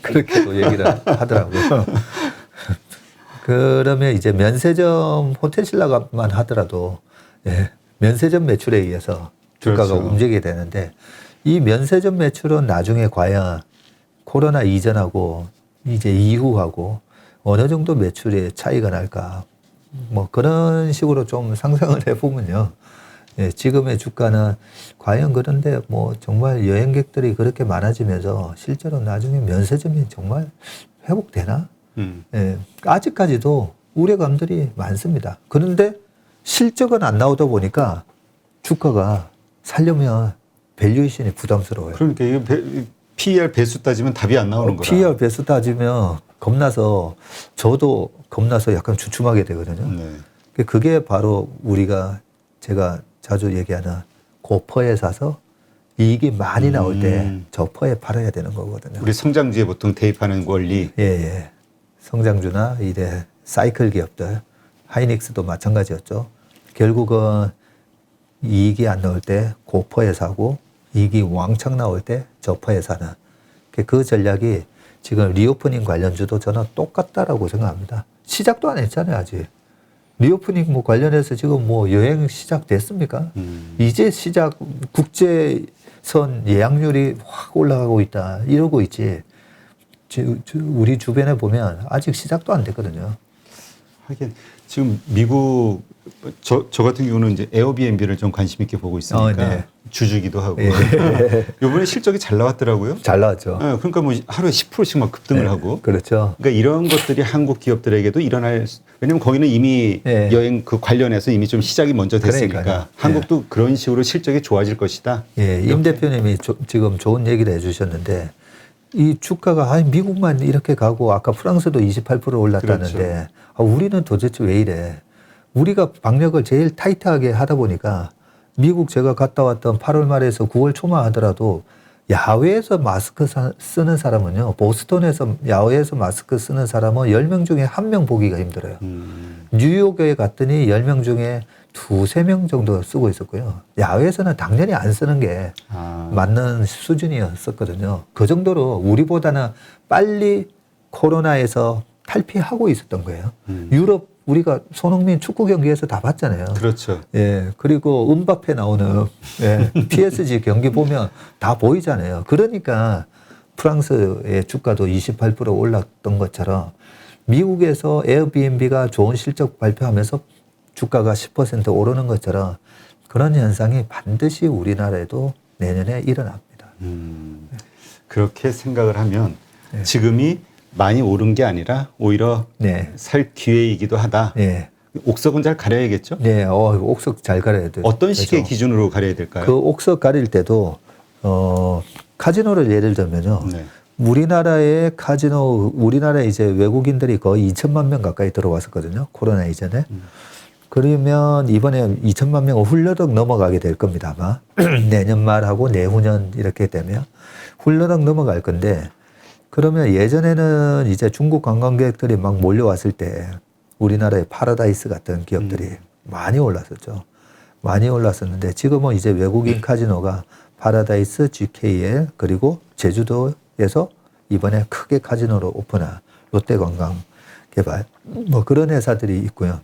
그렇게도 얘기를 하더라고요. 그러면 이제 면세점 호텔신라만 하더라도 면세점 매출에 의해서 주가가 그렇죠. 움직이게 되는데, 이 면세점 매출은 나중에 과연 코로나 이전하고 이제 이후하고 어느 정도 매출의 차이가 날까, 뭐 그런 식으로 좀 상상을 해보면요. 지금의 주가는 과연 그런데 뭐 정말 여행객들이 그렇게 많아지면서 실제로 나중에 면세점이 정말 회복되나? 아직까지도 우려감들이 많습니다. 그런데 실적은 안 나오다 보니까 주가가 살려면 밸류에이션이 부담스러워요. 그러니까 이게 PER 배수 따지면 답이 안 나오는 거라. PER 배수 따지면 겁나서 저도 겁나서 약간 주춤하게 되거든요. 네. 그게 바로 제가 자주 얘기하는 고퍼에 사서 이익이 많이 나올 때 저 퍼에 팔아야 되는 거거든요. 우리 성장주에 보통 대입하는 원리. 예. 성장주나 이래 사이클 기업들, 하이닉스도 마찬가지였죠. 결국은 이익이 안 나올 때 고퍼에 사고 이익이 왕창 나올 때 저퍼에 사는 그 전략이 지금 리오프닝 관련주도 저는 똑같다라고 생각합니다. 시작도 안 했잖아요, 아직. 리오프닝 뭐 관련해서 지금 뭐 여행 시작됐습니까? 이제 국제선 예약률이 확 올라가고 있다 이러고 있지. 우리 주변에 보면 아직 시작도 안 됐거든요. 하긴 지금 미국 저 같은 경우는 이제 에어비앤비를 좀 관심 있게 보고 있으니까 네. 주주기도 하고 예. 이번에 실적이 잘 나왔더라고요. 잘 나왔죠. 네, 그러니까 뭐 하루에 10%씩 막 급등을 네, 하고. 그렇죠. 그러니까 이런 것들이 한국 기업들에게도 왜냐면 거기는 이미 네. 여행 그 관련해서 이미 좀 시작이 먼저 됐으니까 그러니까요. 한국도 그런 식으로 실적이 좋아질 것이다. 예, 임 대표님이 지금 좋은 얘기를 해주셨는데, 이 주가가 미국만 이렇게 가고 아까 프랑스도 28% 올랐다는데 그렇죠. 우리는 도대체 왜 이래? 우리가 방역을 제일 타이트하게 하다 보니까 미국 제가 갔다 왔던 8월 말에서 9월 초만 하더라도 야외에서 마스크 쓰는 사람은요, 보스턴에서 야외에서 마스크 쓰는 사람은 10명 중에 1명 보기가 힘들어요. 뉴욕에 갔더니 10명 중에 2-3명 정도 쓰고 있었고요. 야외에서는 당연히 안 쓰는 게 맞는 수준이었었거든요. 그 정도로 우리보다는 빨리 코로나에서 탈피하고 있었던 거예요. 유럽 우리가 손흥민 축구 경기에서 다 봤잖아요. 그렇죠. 예, 그리고 음바페 나오는 PSG 경기 보면 다 보이잖아요. 그러니까 프랑스의 주가도 28% 올랐던 것처럼 미국에서 에어비앤비가 좋은 실적 발표하면서 주가가 10% 오르는 것처럼 그런 현상이 반드시 우리나라에도 내년에 일어납니다. 그렇게 생각을 하면 네. 지금이 많이 오른 게 아니라 오히려 네. 살 기회이기도 하다. 네. 옥석은 잘 가려야겠죠? 네. 옥석 잘 가려야 돼요. 어떤 식의 그래서 기준으로 가려야 될까요? 그 옥석 가릴 때도 카지노를 예를 들면요. 네. 우리나라의 카지노, 우리나라에 이제 외국인들이 거의 2천만 명 가까이 들어왔었거든요. 코로나 이전에. 그러면 이번에 2천만 명은 훌러덩 넘어가게 될 겁니다. 아마 내년 말하고 내후년 이렇게 되면 훌러덩 넘어갈 건데, 그러면 예전에는 이제 중국 관광객들이 막 몰려왔을 때 우리나라의 파라다이스 같은 기업들이 많이 올랐었죠. 많이 올랐었는데 지금은 이제 외국인 카지노가 파라다이스, GKL 그리고 제주도에서 이번에 크게 카지노를 오픈한 롯데관광개발 뭐 그런 회사들이 있고요.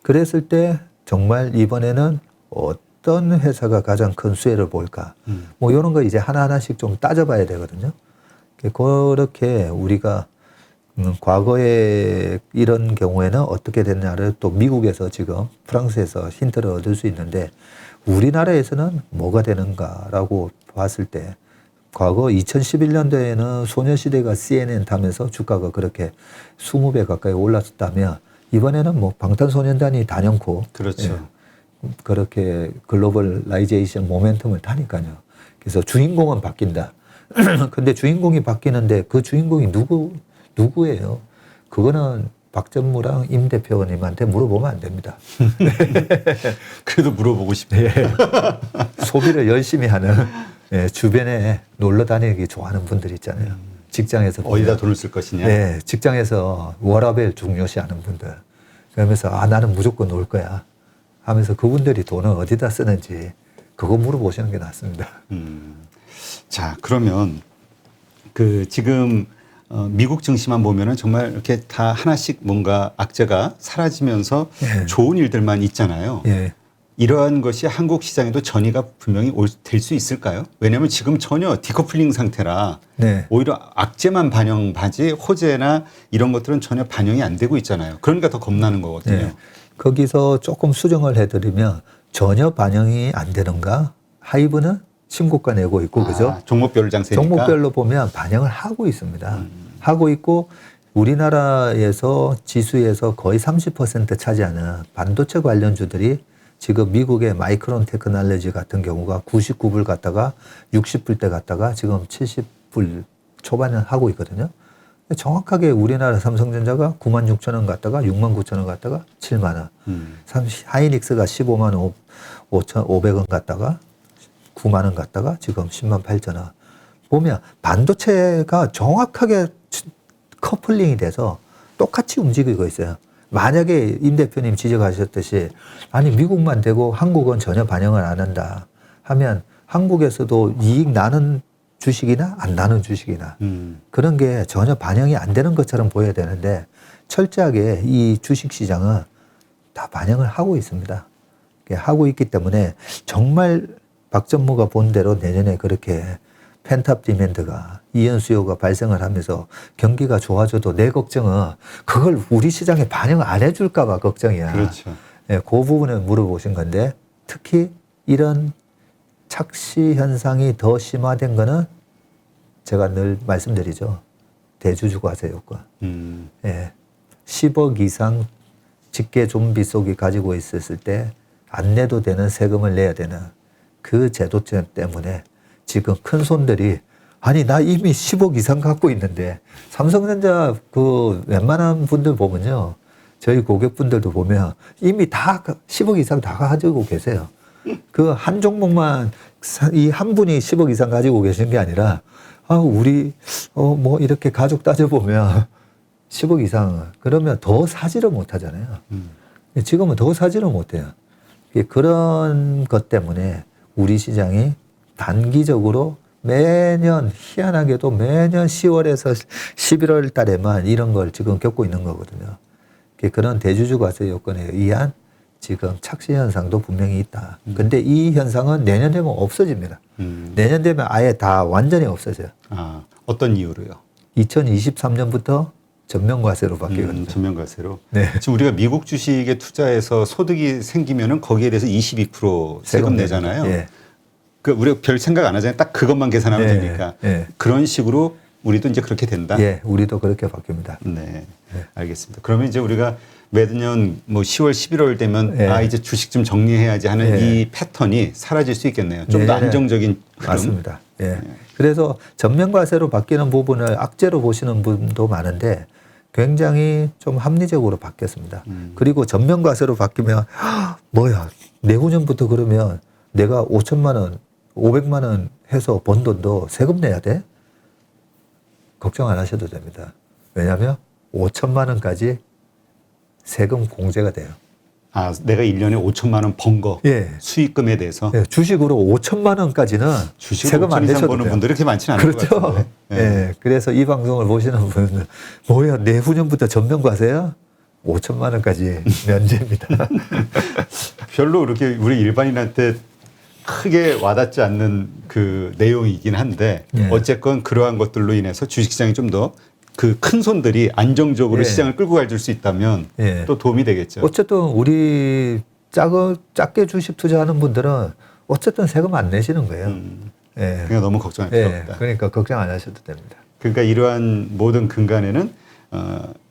그랬을 때 정말 이번에는 어떤 회사가 가장 큰 수혜를 볼까? 뭐 이런 거 이제 하나하나씩 좀 따져봐야 되거든요. 그렇게 우리가 과거에 이런 경우에는 어떻게 됐냐를 또 미국에서 지금 프랑스에서 힌트를 얻을 수 있는데 우리나라에서는 뭐가 되는가라고 봤을 때 과거 2011년도에는 소녀시대가 CNN 타면서 주가가 그렇게 20배 가까이 올랐다면 이번에는 뭐 방탄소년단이 단연코 그렇죠. 예, 그렇게 글로벌라이제이션 모멘텀을 타니까요. 그래서 주인공은 바뀐다. 근데 주인공이 바뀌는데 그 주인공이 누구예요? 그거는 박전무랑 임 대표님한테 물어보면 안 됩니다. 그래도 물어보고 싶네요. 소비를 열심히 하는 주변에 놀러 다니기 좋아하는 분들 있잖아요. 직장에서 어디다 돈을 쓸 것이냐. 네, 직장에서 워라밸 중요시하는 분들. 그러면서 나는 무조건 놀 거야 하면서 그분들이 돈을 어디다 쓰는지 그거 물어보시는 게 낫습니다. 자, 그러면 그 지금 미국 증시만 보면은 정말 이렇게 다 하나씩 뭔가 악재가 사라지면서 예. 좋은 일들만 있잖아요. 예. 이러한 것이 한국 시장에도 전이가 분명히 될 수 있을까요? 왜냐하면 지금 전혀 디커플링 상태라 네. 오히려 악재만 반영하지 호재나 이런 것들은 전혀 반영이 안 되고 있잖아요. 그러니까 더 겁나는 거거든요. 네. 거기서 조금 수정을 해드리면 전혀 반영이 안 되는가? 하이브는 신고가 내고 있고, 그죠? 종목별 장세니까. 종목별로 보면 반영을 하고 있습니다. 하고 있고, 우리나라에서 지수에서 거의 30% 차지하는 반도체 관련주들이 지금 미국의 마이크론 테크놀로지 같은 경우가 99불 갔다가 60불대 갔다가 지금 70불 초반에 하고 있거든요. 정확하게 우리나라 삼성전자가 96,000원 갔다가 69,000원 갔다가 7만 원. 하이닉스가 15만 5,500원 갔다가 9만 원 갔다가 지금 10만 8천 원. 보면 반도체가 정확하게 커플링이 돼서 똑같이 움직이고 있어요. 만약에 임 대표님 지적하셨듯이 아니 미국만 되고 한국은 전혀 반영을 안 한다 하면 한국에서도 이익 나는 주식이나 안 나는 주식이나 그런 게 전혀 반영이 안 되는 것처럼 보여야 되는데 철저하게 이 주식시장은 다 반영을 하고 있습니다. 하고 있기 때문에 정말 박전무가 본 대로 내년에 그렇게 펜탑 디맨드가 이연 수요가 발생을 하면서 경기가 좋아져도 내 걱정은 그걸 우리 시장에 반영을 안 해줄까 봐 걱정이야. 그렇죠. 네, 그 부분을 물어보신 건데 특히 이런 착시 현상이 더 심화된 거는 제가 늘 말씀드리죠. 대주주 과세 요건. 예, 10억 이상 직계 좀비 속이 가지고 있었을 때 안 내도 되는 세금을 내야 되는 그 제도점 때문에 지금 큰 손들이 아니 나 이미 10억 이상 갖고 있는데 삼성전자 그 웬만한 분들 보면요. 저희 고객분들도 보면 이미 다 10억 이상 다 가지고 계세요. 그 한 종목만 이 한 분이 10억 이상 가지고 계신 게 아니라 우리 뭐 이렇게 가족 따져보면 10억 이상 그러면 더 사지를 못하잖아요. 지금은 더 사지를 못해요. 그런 것 때문에 우리 시장이 단기적으로 매년 희한하게도 매년 10월에서 11월 달에만 이런 걸 지금 겪고 있는 거거든요. 그런 대주주 과세 요건에 의한 지금 착시 현상도 분명히 있다. 근데 이 현상은 내년 되면 없어집니다. 내년 되면 아예 다 완전히 없어져요. 어떤 이유로요? 2023년부터 전면과세로 바뀌거든요. 전면과세로. 네. 지금 우리가 미국 주식에 투자해서 소득이 생기면은 거기에 대해서 22% 세금 내잖아요. 예. 우리가 별 생각 안 하잖아요. 딱 그것만 계산하면 예, 되니까. 예. 그런 식으로 우리도 이제 그렇게 된다. 예, 우리도 그렇게 바뀝니다. 네, 알겠습니다. 그러면 이제 우리가 매년 뭐 10월, 11월 되면 예. 이제 주식 좀 정리해야지 하는 예. 이 패턴이 사라질 수 있겠네요. 좀 더 네. 안정적인 흐름. 맞습니다. 예. 그래서 전면과세로 바뀌는 부분을 악재로 보시는 분도 많은데 굉장히 좀 합리적으로 바뀌었습니다. 그리고 전면과세로 바뀌면 뭐야 내후년부터 그러면 내가 5천만 원, 500만 원 해서 번 돈도 세금 내야 돼? 걱정 안 하셔도 됩니다. 왜냐하면 5천만 원까지 세금 공제가 돼요. 내가 1년에 5천만 원 번 거, 예. 수익금에 대해서 예, 주식으로 5천만 원까지는 주식을 세금 안 5천 이상 내셔도 버는 돼요. 분들이 그렇게 많지는 않을 것 그렇죠. 같은데. 예. 그래서 이 방송을 보시는 분은 뭐야 내후년부터 전면과세야? 5천만 원까지 면제입니다. 별로 그렇게 우리 일반인한테 크게 와닿지 않는 그 내용이긴 한데 예. 어쨌건 그러한 것들로 인해서 주식시장이 좀 더 그 큰 손들이 안정적으로 예. 시장을 끌고 갈 수 있다면 예. 또 도움이 되겠죠. 어쨌든 우리 작게 주식 투자하는 분들은 어쨌든 세금 안 내시는 거예요. 예. 그러니까 너무 걱정할 필요 예. 없다. 그러니까 걱정 안 하셔도 됩니다. 그러니까 이러한 모든 근간에는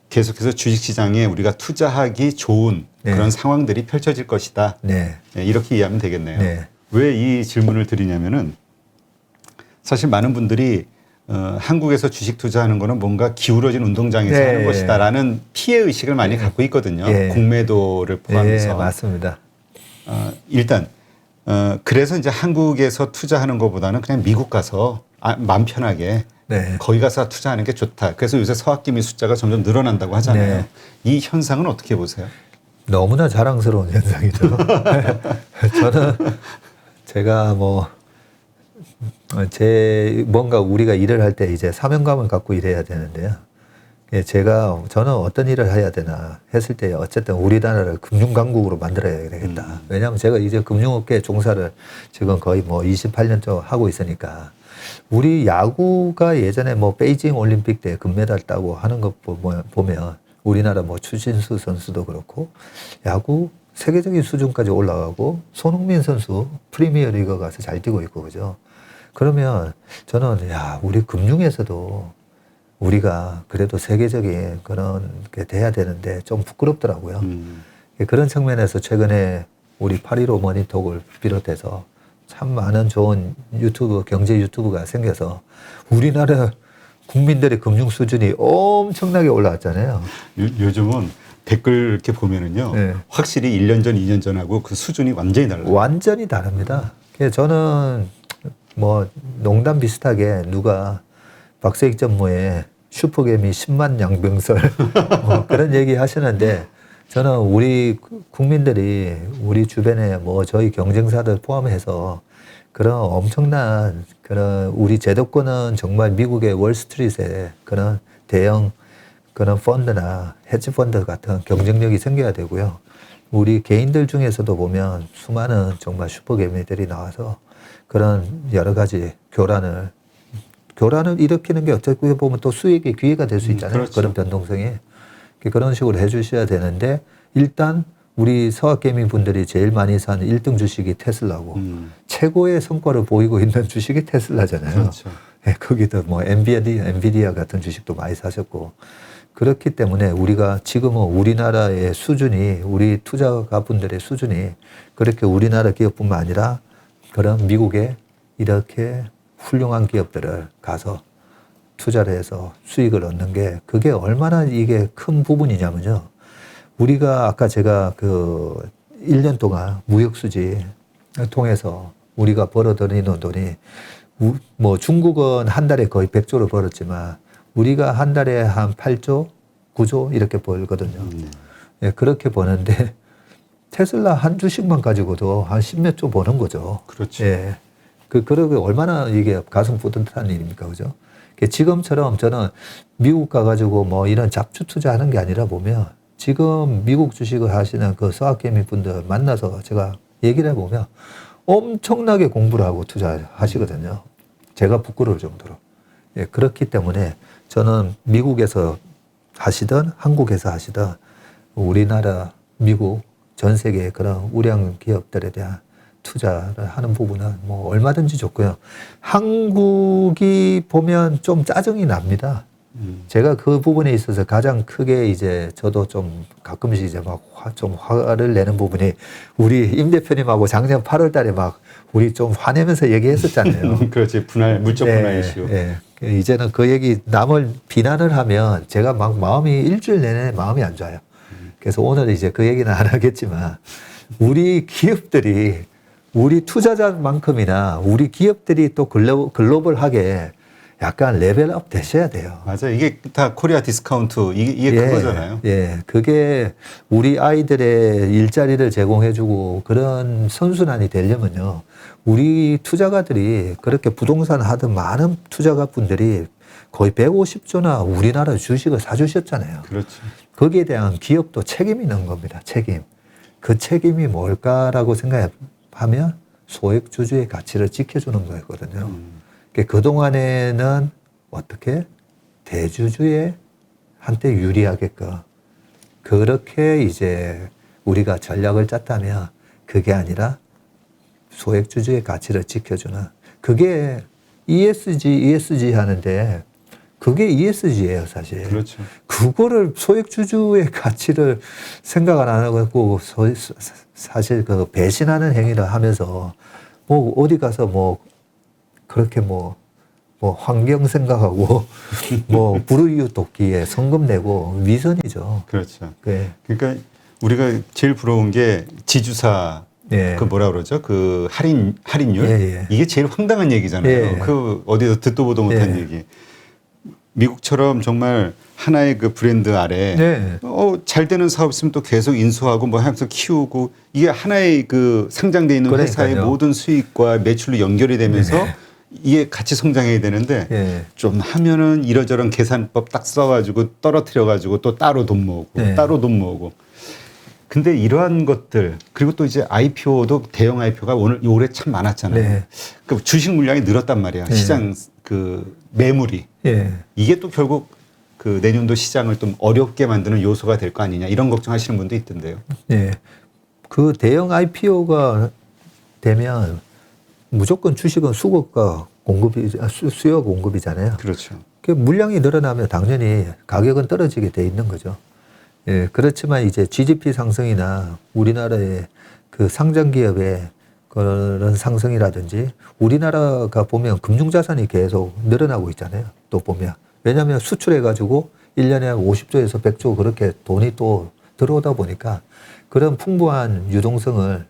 계속해서 주식시장에 우리가 투자하기 좋은 네. 그런 상황들이 펼쳐질 것이다. 네. 이렇게 이해하면 되겠네요. 네. 왜 이 질문을 드리냐면은 사실 많은 분들이 한국에서 주식 투자하는 거는 뭔가 기울어진 운동장에서 네. 하는 것이다라는 피해 의식을 많이 갖고 있거든요. 네. 공매도를 포함해서. 예, 맞습니다. 일단 그래서 이제 한국에서 투자하는 것보다는 그냥 미국 가서 마음 편하게 네. 거기 가서 투자하는 게 좋다. 그래서 요새 서학기미 숫자가 점점 늘어난다고 하잖아요. 네. 이 현상은 어떻게 보세요? 너무나 자랑스러운 현상이죠. 저는 제가 뭔가 우리가 일을 할 때 이제 사명감을 갖고 일해야 되는데요. 예, 저는 어떤 일을 해야 되나 했을 때 어쨌든 우리나라를 금융강국으로 만들어야 되겠다. 왜냐하면 제가 이제 금융업계 종사를 지금 거의 28년째 하고 있으니까 우리 야구가 예전에 베이징 올림픽 때 금메달 따고 하는 것 보면 우리나라 추신수 선수도 그렇고 야구 세계적인 수준까지 올라가고 손흥민 선수 프리미어 리그 가서 잘 뛰고 있고 그죠. 그러면 저는 우리 금융에서도 우리가 그래도 세계적인 그런 게 돼야 되는데 좀 부끄럽더라고요. 그런 측면에서 최근에 우리 8.15 머니톡을 비롯해서 참 많은 좋은 경제 유튜브가 생겨서 우리나라 국민들의 금융 수준이 엄청나게 올라왔잖아요. 요즘은 댓글 이렇게 보면은요. 네. 확실히 1년 전, 2년 전하고 그 수준이 완전히 달라요. 완전히 다릅니다. 그래서 저는 농담 비슷하게 누가 박세익 전무에 슈퍼개미 10만 양병설 그런 얘기 하시는데 저는 우리 국민들이 우리 주변에 저희 경쟁사들 포함해서 그런 엄청난 우리 제도권은 정말 미국의 월스트리트에 그런 대형 그런 펀드나 헤지펀드 같은 경쟁력이 생겨야 되고요. 우리 개인들 중에서도 보면 수많은 정말 슈퍼개미들이 나와서 그런 여러 가지 교란을 일으키는 게 어떻게 보면 또 수익의 기회가 될 수 있잖아요. 그렇죠. 그런 변동성이. 그런 식으로 해 주셔야 되는데 일단 우리 서학개미 분들이 제일 많이 사는 1등 주식이 테슬라고 최고의 성과를 보이고 있는 주식이 테슬라잖아요. 그렇죠. 예, 거기도 엔비디아 같은 주식도 많이 사셨고 그렇기 때문에 우리가 지금은 우리나라의 수준이 우리 투자가 분들의 수준이 그렇게 우리나라 기업뿐만 아니라 그런 미국에 이렇게 훌륭한 기업들을 가서 투자를 해서 수익을 얻는 게 그게 얼마나 이게 큰 부분이냐면요. 우리가 아까 제가 1년 동안 무역수지 통해서 우리가 벌어들이는 돈이 중국은 한 달에 거의 100조를 벌었지만 우리가 한 달에 한 8조, 9조 이렇게 벌거든요. 예, 그렇게 버는데 테슬라 한 주식만 가지고도 한 10몇 조 버는 거죠. 그렇죠. 예. 그러게 얼마나 이게 가슴 뿌듯한 일입니까? 그죠? 지금처럼 저는 미국 가가지고 이런 잡주 투자하는 게 아니라 보면 지금 미국 주식을 하시는 그 서학개미 분들 만나서 제가 얘기를 해보면 엄청나게 공부를 하고 투자하시거든요. 제가 부끄러울 정도로. 예, 그렇기 때문에 저는 미국에서 하시든 한국에서 하시든 우리나라, 미국, 전 세계의 그런 우량 기업들에 대한 투자를 하는 부분은 뭐 얼마든지 좋고요. 한국이 보면 좀 짜증이 납니다. 제가 그 부분에 있어서 가장 크게 이제 저도 좀 가끔씩 이제 막 좀 화를 내는 부분이 우리 임 대표님하고 작년 8월 달에 막 우리 좀 화내면서 얘기했었잖아요. 그렇지. 물적 분할 이슈. 네. 이제는 그 얘기 남을 비난을 하면 제가 막 마음이 일주일 내내 마음이 안 좋아요. 그래서 오늘 이제 그 얘기는 안 하겠지만 우리 기업들이 우리 투자자만큼이나 우리 기업들이 또 글로벌하게 약간 레벨업 되셔야 돼요. 맞아. 이게 다 코리아 디스카운트 이게 그거잖아요. 예. 그게 우리 아이들의 일자리를 제공해주고 그런 선순환이 되려면요. 우리 투자가들이 그렇게 부동산 하던 많은 투자가분들이 거의 150조나 우리나라 주식을 사주셨잖아요. 그렇죠. 거기에 대한 기업도 책임이 있는 겁니다. 책임. 그 책임이 뭘까라고 생각하면 소액주주의 가치를 지켜주는 거거든요. 그동안에는 어떻게 대주주의 한테 유리하게끔 그렇게 이제 우리가 전략을 짰다면 그게 아니라 소액주주의 가치를 지켜주는 그게 ESG 하는데 그게 ESG예요, 사실. 그렇죠. 그거를 소액주주의 가치를 생각을 안 하고 사실 그 배신하는 행위를 하면서 뭐 어디 가서 뭐 그렇게 뭐 환경 생각하고 뭐 불우이웃 돕기에 성금 내고 위선이죠. 그렇죠. 네. 그러니까 우리가 제일 부러운 게 지주사 예. 그 뭐라 그러죠? 그 할인율 예. 이게 제일 황당한 얘기잖아요. 예. 그 어디서 듣도 보도 못한 얘기. 미국처럼 정말 하나의 그 브랜드 아래 잘 되는 사업 있으면 또 계속 인수하고 뭐 하면서 키우고 이게 하나의 그 상장돼 있는 회사의 모든 수익과 매출로 연결이 되면서 이게 같이 성장해야 되는데 좀 하면은 이러저런 계산법 딱 써가지고 떨어뜨려가지고 또 따로 돈 모으고 따로 돈 모으고. 근데 이러한 것들 그리고 또 이제 IPO도 대형 IPO가 올해 참 많았잖아요. 그 주식 물량이 늘었단 말이야. 시장 그 매물이. 이게 또 결국 그 내년도 시장을 좀 어렵게 만드는 요소가 될 거 아니냐 이런 걱정하시는 분도 있던데요. 네. 그 대형 IPO가 되면 무조건 주식은 수요가 공급이잖아요. 그렇죠. 그 물량이 늘어나면 당연히 가격은 떨어지게 돼 있는 거죠. 예, 그렇지만 이제 GDP 상승이나 우리나라의 그 상장 기업의 그런 상승이라든지 우리나라가 보면 금융자산이 계속 늘어나고 있잖아요. 또 보면. 왜냐하면 수출해가지고 1년에 50조에서 100조 그렇게 돈이 또 들어오다 보니까 그런 풍부한 유동성을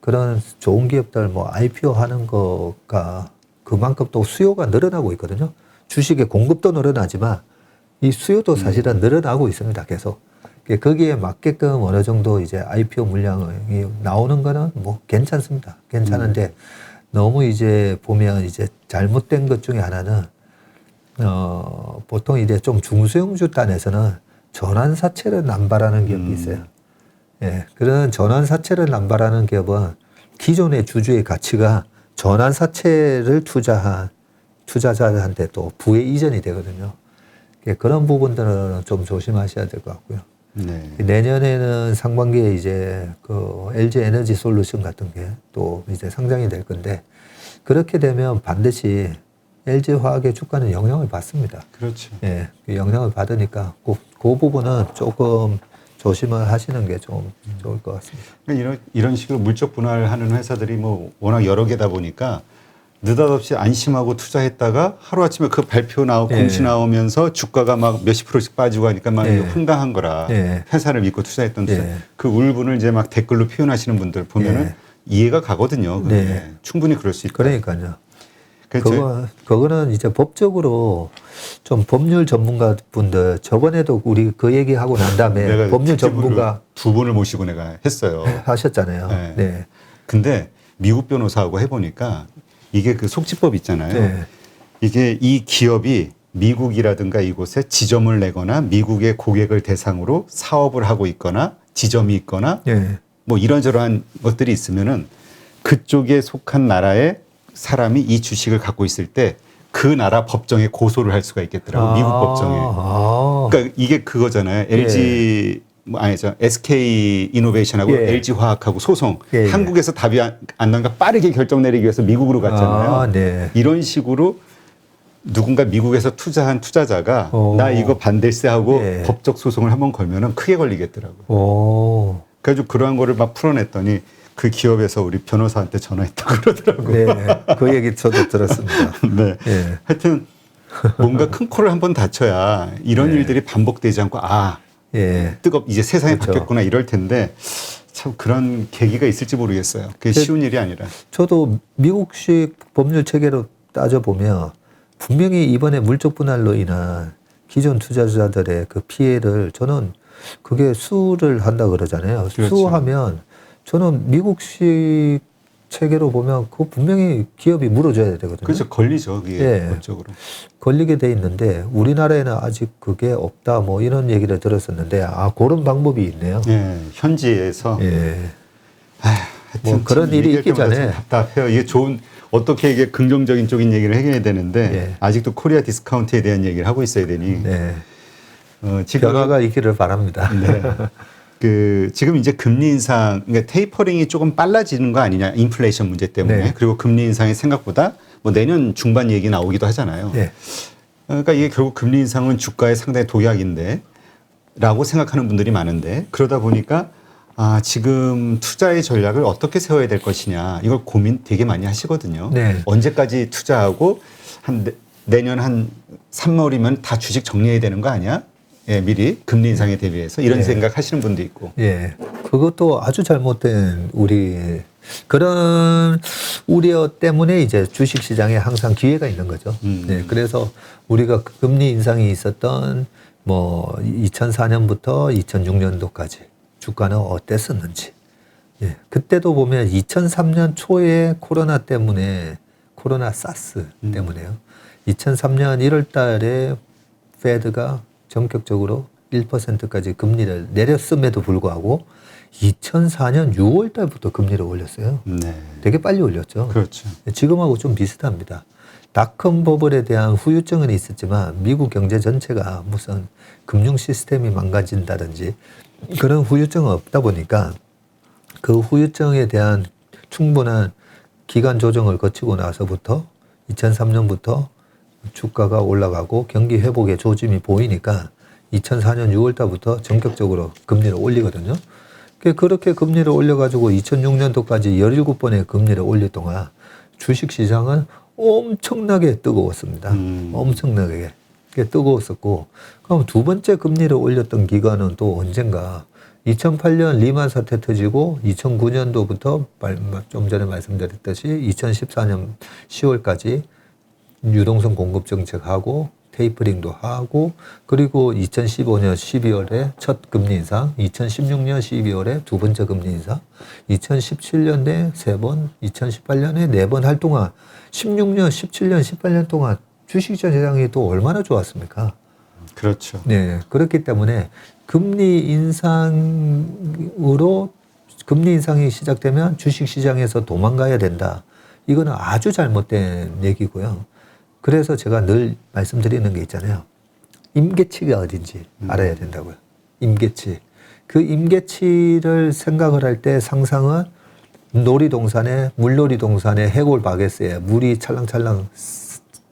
그런 좋은 기업들 뭐 IPO 하는 거가 그만큼 또 수요가 늘어나고 있거든요. 주식의 공급도 늘어나지만 이 수요도 사실은 늘어나고 있습니다. 계속. 거기에 맞게끔 어느 정도 이제 IPO 물량이 나오는 거는 뭐 괜찮습니다. 괜찮은데 너무 이제 보면 이제 잘못된 것 중에 하나는 보통 이제 좀 중소형주 단에서는 전환사채를 남발하는 기업이 있어요. 예, 그런 전환사채를 남발하는 기업은 기존의 주주의 가치가 전환사채를 투자한 투자자한테 또 부의 이전이 되거든요. 그런 부분들은 좀 조심하셔야 될 것 같고요. 내년에는 상반기에 이제 그 LG 에너지 솔루션 같은 게 또 이제 상장이 될 건데 그렇게 되면 반드시 LG 화학의 주가는 영향을 받습니다. 그렇죠. 예, 영향을 받으니까 그 부분은 조금 조심을 하시는 게 좀 좋을 것 같습니다. 그러니까 이런 식으로 물적 분할하는 회사들이 뭐 워낙 여러 개다 보니까 느닷없이 안심하고 투자했다가 하루아침에 그 발표 나오고 공시 나오면서 주가가 막 몇십 %씩 빠지고 하니까 막 황당한 거라 회사를 믿고 투자했던 투자. 그 울분을 이제 막 댓글로 표현하시는 분들 보면은 이해가 가거든요. 충분히 그럴 수 있다. 그러니까요. 그거는 이제 법적으로 좀 법률 전문가 분들 저번에도 우리 그 얘기하고 난 다음에 법률 전문가 2분을 모시고 내가 했어요. 하셨잖아요. 네. 근데 미국 변호사하고 해보니까 이게 그 속지법 있잖아요. 이게 이 기업이 미국이라든가 이곳에 지점을 내거나 미국의 고객을 대상으로 사업을 하고 있거나 지점이 있거나 뭐 이런저런 것들이 있으면은 그쪽에 속한 나라의 사람이 이 주식을 갖고 있을 때 그 나라 법정에 고소를 할 수가 있겠더라고요. 미국 법정에. 그러니까 이게 그거잖아요. LG 아니죠. SK 이노베이션하고 예. LG 화학하고 소송. 예, 예. 한국에서 답이 안 나니까 빠르게 결정 내리기 위해서 미국으로 갔잖아요. 아, 네. 이런 식으로 누군가 미국에서 투자한 투자자가 오. 나 이거 반대세하고 예. 법적 소송을 한번 걸면은 크게 걸리겠더라고요. 오. 그래가지고 그러한 거를 막 풀어냈더니 그 기업에서 우리 변호사한테 전화했다고 그러더라고요. 네. 그 얘기 저도 들었습니다. 네. 예. 하여튼 뭔가 큰 코를 한번 다쳐야 이런 네. 일들이 반복되지 않고 예. 이제 세상이 그렇죠. 바뀌었구나 이럴 텐데 참 그런 계기가 있을지 모르겠어요. 그게 쉬운 일이 아니라. 저도 미국식 법률 체계로 따져보면 분명히 이번에 물적 분할로 인한 기존 투자자들의 그 피해를 저는 그게 수를 한다 그러잖아요. 그렇죠. 수하면 저는 미국식 체계로 보면 그거 분명히 기업이 물어줘야 되거든요. 그렇죠. 걸리죠. 그게 예. 법적으로. 걸리게 돼 있는데 우리나라에는 아직 그게 없다 뭐 이런 얘기를 들었었는데 그런 방법이 있네요. 예. 현지에서 예. 하여튼 뭐 그런 참 일이 얘기할 있기 때마다 전에. 참 답답해요. 이게 어떻게 이게 긍정적인 쪽인 얘기를 해야 되는데 예. 아직도 코리아 디스카운트에 대한 얘기를 하고 있어야 되니 네. 지금 변화가 있기를 바랍니다. 네. 지금 이제 금리 인상, 그러니까 테이퍼링이 조금 빨라지는 거 아니냐, 인플레이션 문제 때문에. 네. 그리고 금리 인상이 생각보다 뭐 내년 중반 얘기 나오기도 하잖아요. 네. 그러니까 이게 결국 금리 인상은 주가에 상당히 독약인데, 라고 생각하는 분들이 많은데, 그러다 보니까 지금 투자의 전략을 어떻게 세워야 될 것이냐, 이걸 고민 되게 많이 하시거든요. 네. 언제까지 투자하고 내년 한 3월이면 다 주식 정리해야 되는 거 아니야? 예, 미리 금리 인상에 대비해서 이런 네. 생각 하시는 분도 있고. 예. 그것도 아주 잘못된 그런 우려 때문에 이제 주식 시장에 항상 기회가 있는 거죠. 네. 그래서 우리가 금리 인상이 있었던 뭐 2004년부터 2006년도까지 주가는 어땠었는지. 예. 그때도 보면 2003년 초에 코로나 사스 때문에요. 2003년 1월 달에 페드가 전격적으로 1%까지 금리를 내렸음에도 불구하고 2004년 6월 달부터 금리를 올렸어요. 네. 되게 빨리 올렸죠. 그렇죠. 지금하고 좀 비슷합니다. 닷컴 버블에 대한 후유증은 있었지만 미국 경제 전체가 무슨 금융 시스템이 망가진다든지 그런 후유증은 없다 보니까 그 후유증에 대한 충분한 기간 조정을 거치고 나서부터 2003년부터 주가가 올라가고 경기 회복의 조짐이 보이니까 2004년 6월 달부터 전격적으로 금리를 올리거든요. 그렇게 금리를 올려가지고 2006년도까지 17번의 금리를 올릴 동안 주식시장은 엄청나게 뜨거웠습니다. 엄청나게 뜨거웠었고, 그럼 두 번째 금리를 올렸던 기간은 또 언젠가 2008년 리만 사태 터지고 2009년도부터 좀 전에 말씀드렸듯이 2014년 10월까지 유동성 공급 정책하고 테이퍼링도 하고, 그리고 2015년 12월에 첫 금리 인상, 2016년 12월에 두 번째 금리 인상, 2017년에 3번, 2018년에 4번 할 동안 16년, 17년, 18년 동안 주식시장이 또 얼마나 좋았습니까? 그렇죠. 네. 그렇기 때문에 금리 인상이 시작되면 주식시장에서 도망가야 된다. 이거는 아주 잘못된 얘기고요. 그래서 제가 늘 말씀드리는 게 있잖아요. 임계치가 어딘지 알아야 된다고요. 임계치. 그 임계치를 생각을 할 때 상상은 물놀이동산에 해골 바게스에 물이 찰랑찰랑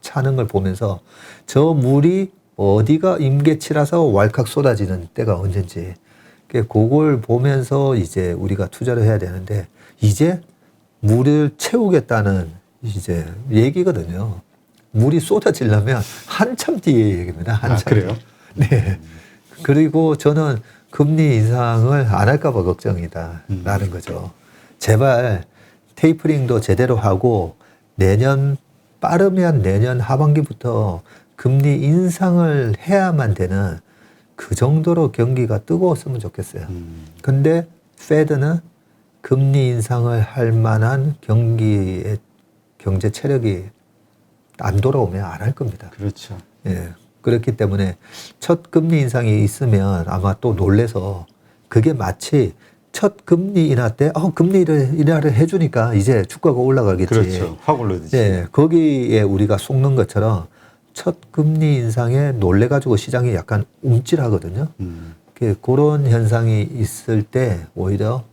차는 걸 보면서 저 물이 어디가 임계치라서 왈칵 쏟아지는 때가 언젠지 그걸 보면서 이제 우리가 투자를 해야 되는데 이제 물을 채우겠다는 이제 얘기거든요. 물이 쏟아지려면 한참 뒤의 얘기입니다. 한참. 그래요? 네. 그리고 저는 금리 인상을 안 할까 봐 걱정이다. 라는 거죠. 제발 테이퍼링도 제대로 하고 빠르면 내년 하반기부터 금리 인상을 해야만 되는 그 정도로 경기가 뜨거웠으면 좋겠어요. 근데 페드는 금리 인상을 할 만한 경제 체력이 안 돌아오면 안 할 겁니다. 그렇죠. 예. 그렇기 때문에 첫 금리 인상이 있으면 아마 또 놀래서 그게 마치 첫 금리 인하 때 금리를 인하를 해주니까 이제 주가가 올라가겠지. 그렇죠. 확 올라듯이. 예. 거기에 우리가 속는 것처럼 첫 금리 인상에 놀래가지고 시장이 약간 움찔하거든요. 그런 현상이 있을 때 오히려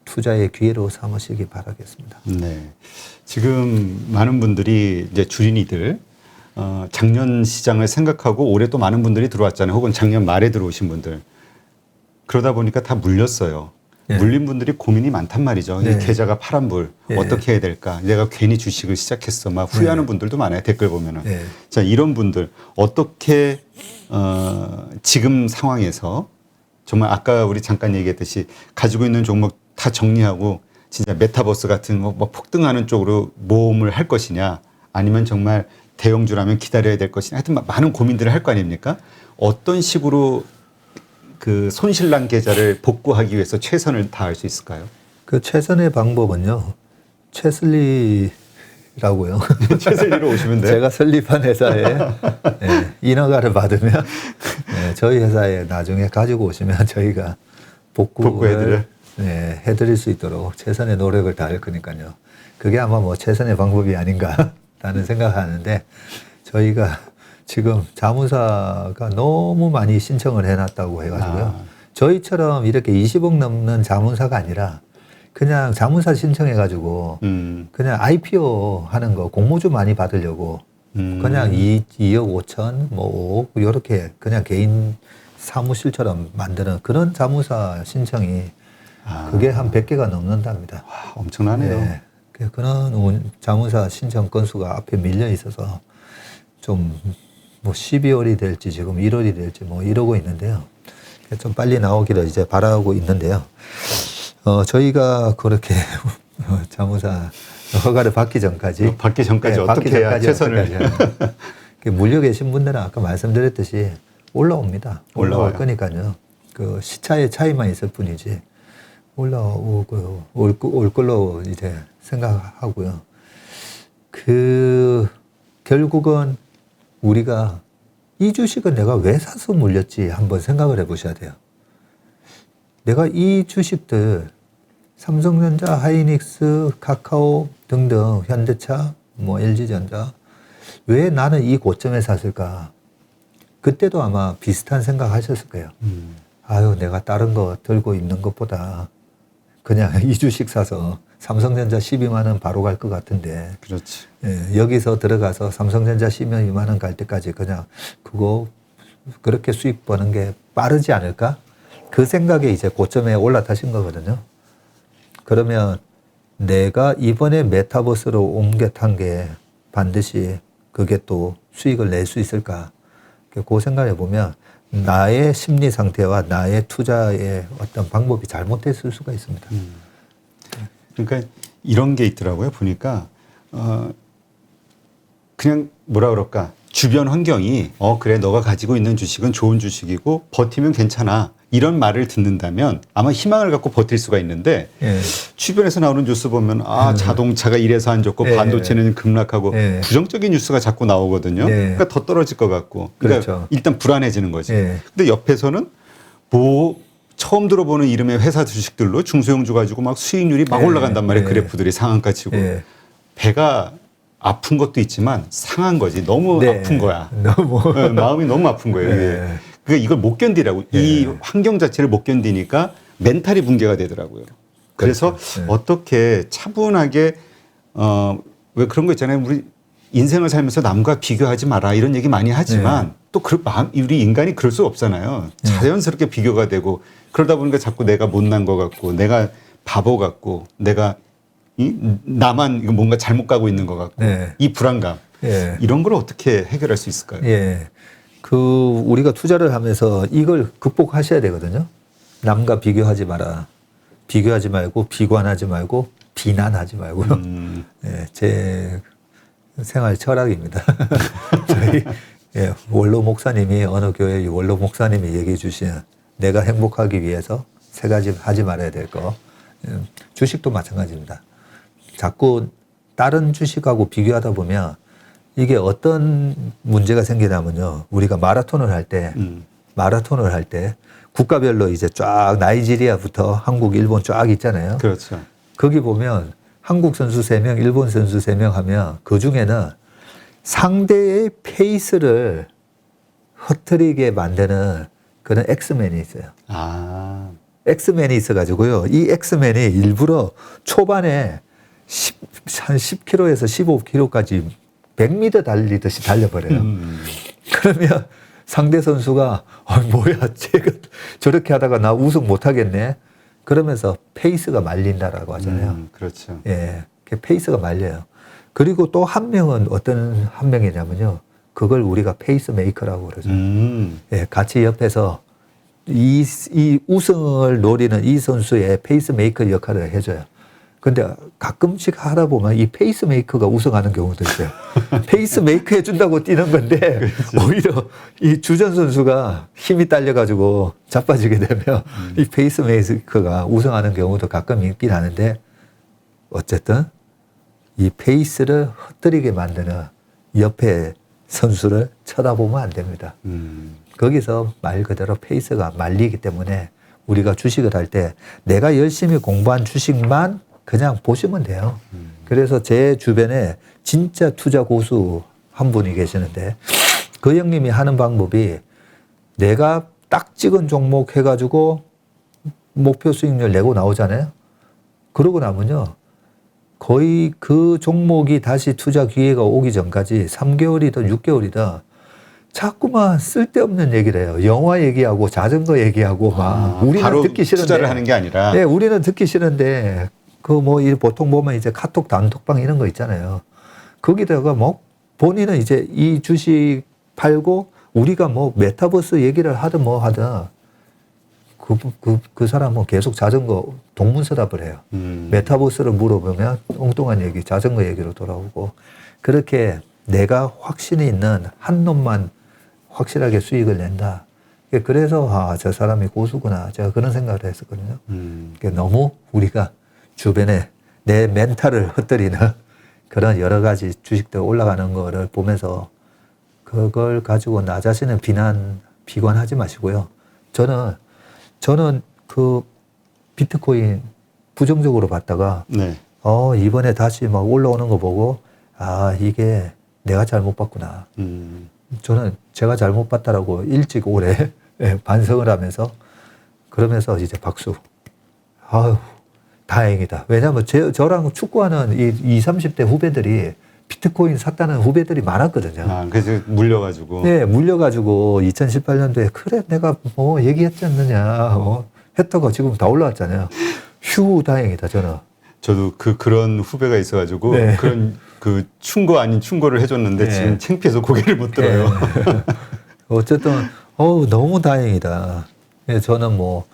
투자의 기회로 삼으시기 바라겠습니다. 네. 지금 많은 분들이 이제 주린이들 작년 시장을 생각하고 올해 또 많은 분들이 들어왔잖아요. 혹은 작년 말에 들어오신 분들. 그러다 보니까 다 물렸어요. 예. 물린 분들이 고민이 많단 말이죠. 예. 이 계좌가 파란불 예. 어떻게 해야 될까? 내가 괜히 주식을 시작했어. 막 후회하는 분들도 많아요. 댓글 보면은. 예. 자, 이런 분들 어떻게 지금 상황에서 정말 아까 우리 잠깐 얘기했듯이 가지고 있는 종목 다 정리하고 진짜 메타버스 같은 뭐 폭등하는 쪽으로 모험을 할 것이냐, 아니면 정말 대형주라면 기다려야 될 것이냐, 하여튼 많은 고민들을 할 거 아닙니까? 어떤 식으로 그 손실난 계좌를 복구하기 위해서 최선을 다할 수 있을까요? 그 최선의 방법은요, 최슬리라고요. 최슬리로 오시면 돼요. 제가 설립한 회사에 인허가를 받으면 저희 회사에 나중에 가지고 오시면 저희가 복구를 해드릴 수 있도록 최선의 노력을 다할 거니까요. 그게 아마 뭐 최선의 방법이 아닌가라는 생각하는데, 저희가 지금 자문사가 너무 많이 신청을 해놨다고 해가지고요. 저희처럼 이렇게 20억 넘는 자문사가 아니라 그냥 자문사 신청해가지고 그냥 IPO 하는 거 공모주 많이 받으려고 그냥 2억 5천, 뭐 5억 이렇게 그냥 개인 사무실처럼 만드는 그런 자문사 신청이 그게 한 100개가 넘는답니다. 와, 엄청나네요. 네. 그런 자문사 신청 건수가 앞에 밀려 있어서 좀 뭐 12월이 될지 지금 1월이 될지 뭐 이러고 있는데요. 좀 빨리 나오기를 이제 바라고 있는데요. 저희가 그렇게 자문사 허가를 받기 전까지 어떻게 해야 최선을 물려 계신 분들은 아까 말씀드렸듯이 올라옵니다. 올라올 거니까요. 그 시차의 차이만 있을 뿐이지 올 걸로 이제 생각하고요. 결국은 우리가 이 주식은 내가 왜 사서 물렸지 한번 생각을 해보셔야 돼요. 내가 이 주식들 삼성전자, 하이닉스, 카카오 등등 현대차, 뭐 LG전자 왜 나는 이 고점에 샀을까? 그때도 아마 비슷한 생각하셨을 거예요. 아유, 내가 다른 거 들고 있는 것보다 그냥 이 주식 사서 삼성전자 12만 원 바로 갈 것 같은데. 그렇지. 예, 여기서 들어가서 삼성전자 12만 원 갈 때까지 그냥 그거 그렇게 수익 버는 게 빠르지 않을까? 그 생각에 이제 고점에 올라타신 거거든요. 그러면 내가 이번에 메타버스로 옮겨 탄 게 반드시 그게 또 수익을 낼 수 있을까? 그 생각해 보면 나의 심리 상태와 나의 투자의 어떤 방법이 잘못됐을 수가 있습니다. 그러니까 이런 게 있더라고요. 보니까 그냥 뭐라 그럴까, 주변 환경이 그래 너가 가지고 있는 주식은 좋은 주식이고 버티면 괜찮아 이런 말을 듣는다면 아마 희망을 갖고 버틸 수가 있는데, 주변에서 나오는 뉴스 보면 자동차가 이래서 안 좋고 반도체는 급락하고 부정적인 뉴스가 자꾸 나오거든요. 그러니까 더 떨어질 것 같고, 그러니까 그렇죠. 일단 불안해지는 거지. 근데 옆에서는 뭐 처음 들어보는 이름의 회사 주식들로 중소형주 가지고 막 수익률이 막 올라간단 말이에요. 그래프들이 상한가 치고. 배가 아픈 것도 있지만 상한 거지. 너무 아픈 거야. 마음이 너무 아픈 거예요. 그러니까 이걸 못 견디라고. 이 환경 자체를 못 견디니까 멘탈이 붕괴가 되더라고요. 그래서 어떻게 차분하게 왜 그런 거 있잖아요. 우리 인생을 살면서 남과 비교하지 마라 이런 얘기 많이 하지만 또 우리 인간이 그럴 수 없잖아요. 자연스럽게 비교가 되고 그러다 보니까 자꾸 내가 못난 것 같고 내가 바보 같고 내가 나만 뭔가 잘못 가고 있는 것 같고 이 불안감 이런 걸 어떻게 해결할 수 있을까요? 우리가 투자를 하면서 이걸 극복하셔야 되거든요. 남과 비교하지 마라. 비교하지 말고 비관하지 말고 비난하지 말고요. 제 생활 철학입니다. 저희 원로 목사님이 어느 교회 원로 목사님이 얘기해 주신 내가 행복하기 위해서 세 가지 하지 말아야 될 거. 주식도 마찬가지입니다. 자꾸 다른 주식하고 비교하다 보면 이게 어떤 문제가 생기냐면요. 우리가 마라톤을 할 때 국가별로 이제 쫙 나이지리아부터 한국, 일본 쫙 있잖아요. 그렇죠. 거기 보면 한국 선수 3명, 일본 선수 3명 하면 그 중에는 상대의 페이스를 흐트리게 만드는 그런 엑스맨이 있어요. 아, 엑스맨이 있어가지고요. 이 엑스맨이 일부러 초반에 한 10km에서 15km까지 100m 달리듯이 달려버려요. 그러면 상대 선수가 뭐야 쟤가 저렇게 하다가 나 우승 못하겠네. 그러면서 페이스가 말린다라고 하잖아요. 그렇죠. 예, 그 페이스가 말려요. 그리고 또 한 명은 어떤 한 명이냐면요. 그걸 우리가 페이스 메이커라고 그러죠. 예, 같이 옆에서 이 우승을 노리는 이 선수의 페이스 메이커 역할을 해줘요. 근데 가끔씩 하다 보면 이 페이스 메이커가 우승하는 경우도 있어요. 페이스 메이커 해준다고 뛰는 건데 오히려 이 주전 선수가 힘이 딸려가지고 자빠지게 되면 이 페이스 메이커가 우승하는 경우도 가끔 있긴 하는데 어쨌든 이 페이스를 흩뜨리게 만드는 옆에 선수를 쳐다보면 안 됩니다. 거기서 말 그대로 페이스가 말리기 때문에 우리가 주식을 할 때 내가 열심히 공부한 주식만 그냥 보시면 돼요. 그래서 제 주변에 진짜 투자 고수 한 분이 계시는데 그 형님이 하는 방법이 내가 딱 찍은 종목 해가지고 목표 수익률 내고 나오잖아요. 그러고 나면요. 거의 그 종목이 다시 투자 기회가 오기 전까지 3개월이든 6개월이든 자꾸만 쓸데없는 얘기를 해요. 영화 얘기하고 자전거 얘기하고 막 우리는 바로 듣기 싫은데 투자를 하는 게 아니라 네, 우리는 듣기 싫은데 그 뭐 보통 보면 이제 카톡 단톡방 이런 거 있잖아요. 거기다가 뭐 본인은 이제 이 주식 팔고 우리가 뭐 메타버스 얘기를 하든 뭐 하든 그 사람은 계속 자전거 동문서답을 해요. 메타버스를 물어보면 엉뚱한 얘기, 자전거 얘기로 돌아오고 그렇게 내가 확신이 있는 한 놈만 확실하게 수익을 낸다. 그래서 저 사람이 고수구나. 제가 그런 생각을 했었거든요. 너무 우리가 주변에 내 멘탈을 흩뜨리는 그런 여러 가지 주식들 올라가는 거를 보면서 그걸 가지고 나 자신을 비관하지 마시고요. 저는 그 비트코인 부정적으로 봤다가 네. 이번에 다시 막 올라오는 거 보고 이게 내가 잘못 봤구나. 저는 제가 잘못 봤다라고 일찍 올해 반성을 하면서 그러면서 이제 박수. 아유, 다행이다. 왜냐하면 저랑 축구하는 이 20, 30대 후배들이 비트코인 샀다는 후배들이 많았거든요. 그래서 물려가지고. 네, 물려가지고 2018년도에 그래 내가 뭐 얘기했지 않느냐 했다가 지금 다 올라왔잖아요. 휴, 다행이다 저는. 저도 그런 후배가 있어가지고 네. 그런 그 충고 아닌 충고를 해줬는데 네. 지금 창피해서 고개를 못 들어요. 네. 어쨌든 너무 다행이다. 저는 뭐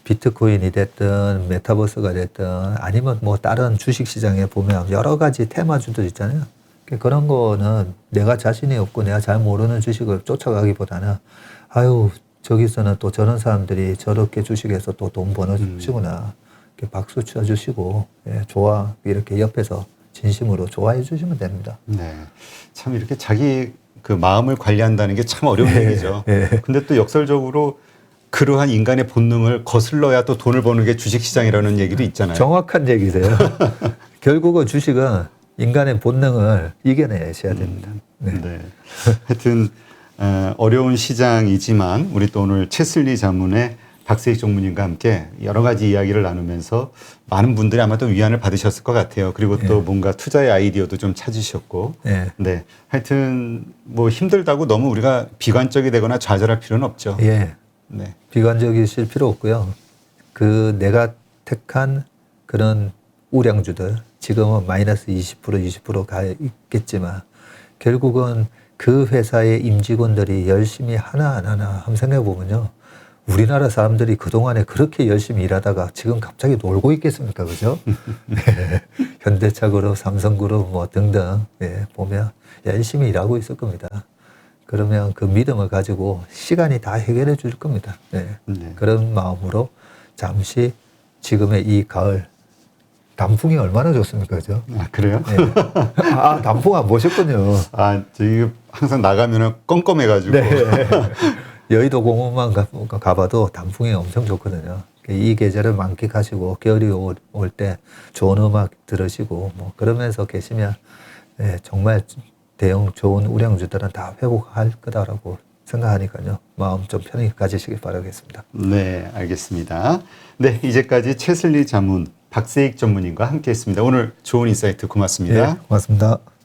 비트코인이 됐든 메타버스가 됐든 아니면 뭐 다른 주식시장에 보면 여러 가지 테마주들 있잖아요. 그런 거는 내가 자신이 없고 내가 잘 모르는 주식을 쫓아가기보다는 저기서는 또 저런 사람들이 저렇게 주식에서 또 돈 버는 주시구나. 이렇게 박수 쳐주시고 좋아 이렇게 옆에서 진심으로 좋아해 주시면 됩니다. 네, 참 이렇게 자기 그 마음을 관리한다는 게 참 어려운 얘기죠. 근데 또 역설적으로 그러한 인간의 본능을 거슬러야 또 돈을 버는 게 주식시장이라는 얘기도 있잖아요. 정확한 얘기세요. 결국은 주식은 인간의 본능을 이겨내셔야 됩니다. 네. 하여튼 어려운 시장이지만 우리 또 오늘 채슬리 자문의 박세익 전무님과 함께 여러 가지 이야기를 나누면서 많은 분들이 아마도 위안을 받으셨을 것 같아요. 그리고 또 뭔가 투자의 아이디어도 좀 찾으셨고. 네. 하여튼 뭐 힘들다고 너무 우리가 비관적이 되거나 좌절할 필요는 없죠. 예. 네. 비관적이실 필요 없고요. 내가 택한 그런 우량주들 지금은 마이너스 20% 가 있겠지만 결국은 그 회사의 임직원들이 열심히 하나하나 한번 생각해 보면요. 우리나라 사람들이 그동안에 그렇게 열심히 일하다가 지금 갑자기 놀고 있겠습니까? 그죠? 네. 현대차그룹, 삼성그룹 뭐 등등 보면 열심히 일하고 있을 겁니다. 그러면 그 믿음을 가지고 시간이 다 해결해 줄 겁니다. 그런 마음으로 잠시 지금의 이 가을 단풍이 얼마나 좋습니까? 그죠? 그래요? 네. 단풍 안 보셨군요. 저희 항상 나가면 껌껌해가지고. 네. 여의도 공원만 가봐도 단풍이 엄청 좋거든요. 이 계절을 만끽하시고 겨울이 올 때 좋은 음악 들으시고 뭐 그러면서 계시면 정말 대형 좋은 우량주들은 다 회복할 거다라고 생각하니까요. 마음 좀 편히 가지시기 바라겠습니다. 네, 알겠습니다. 네, 이제까지 최슬리 자문 박세익 전문인과 함께했습니다. 오늘 좋은 인사이트 고맙습니다. 예, 고맙습니다.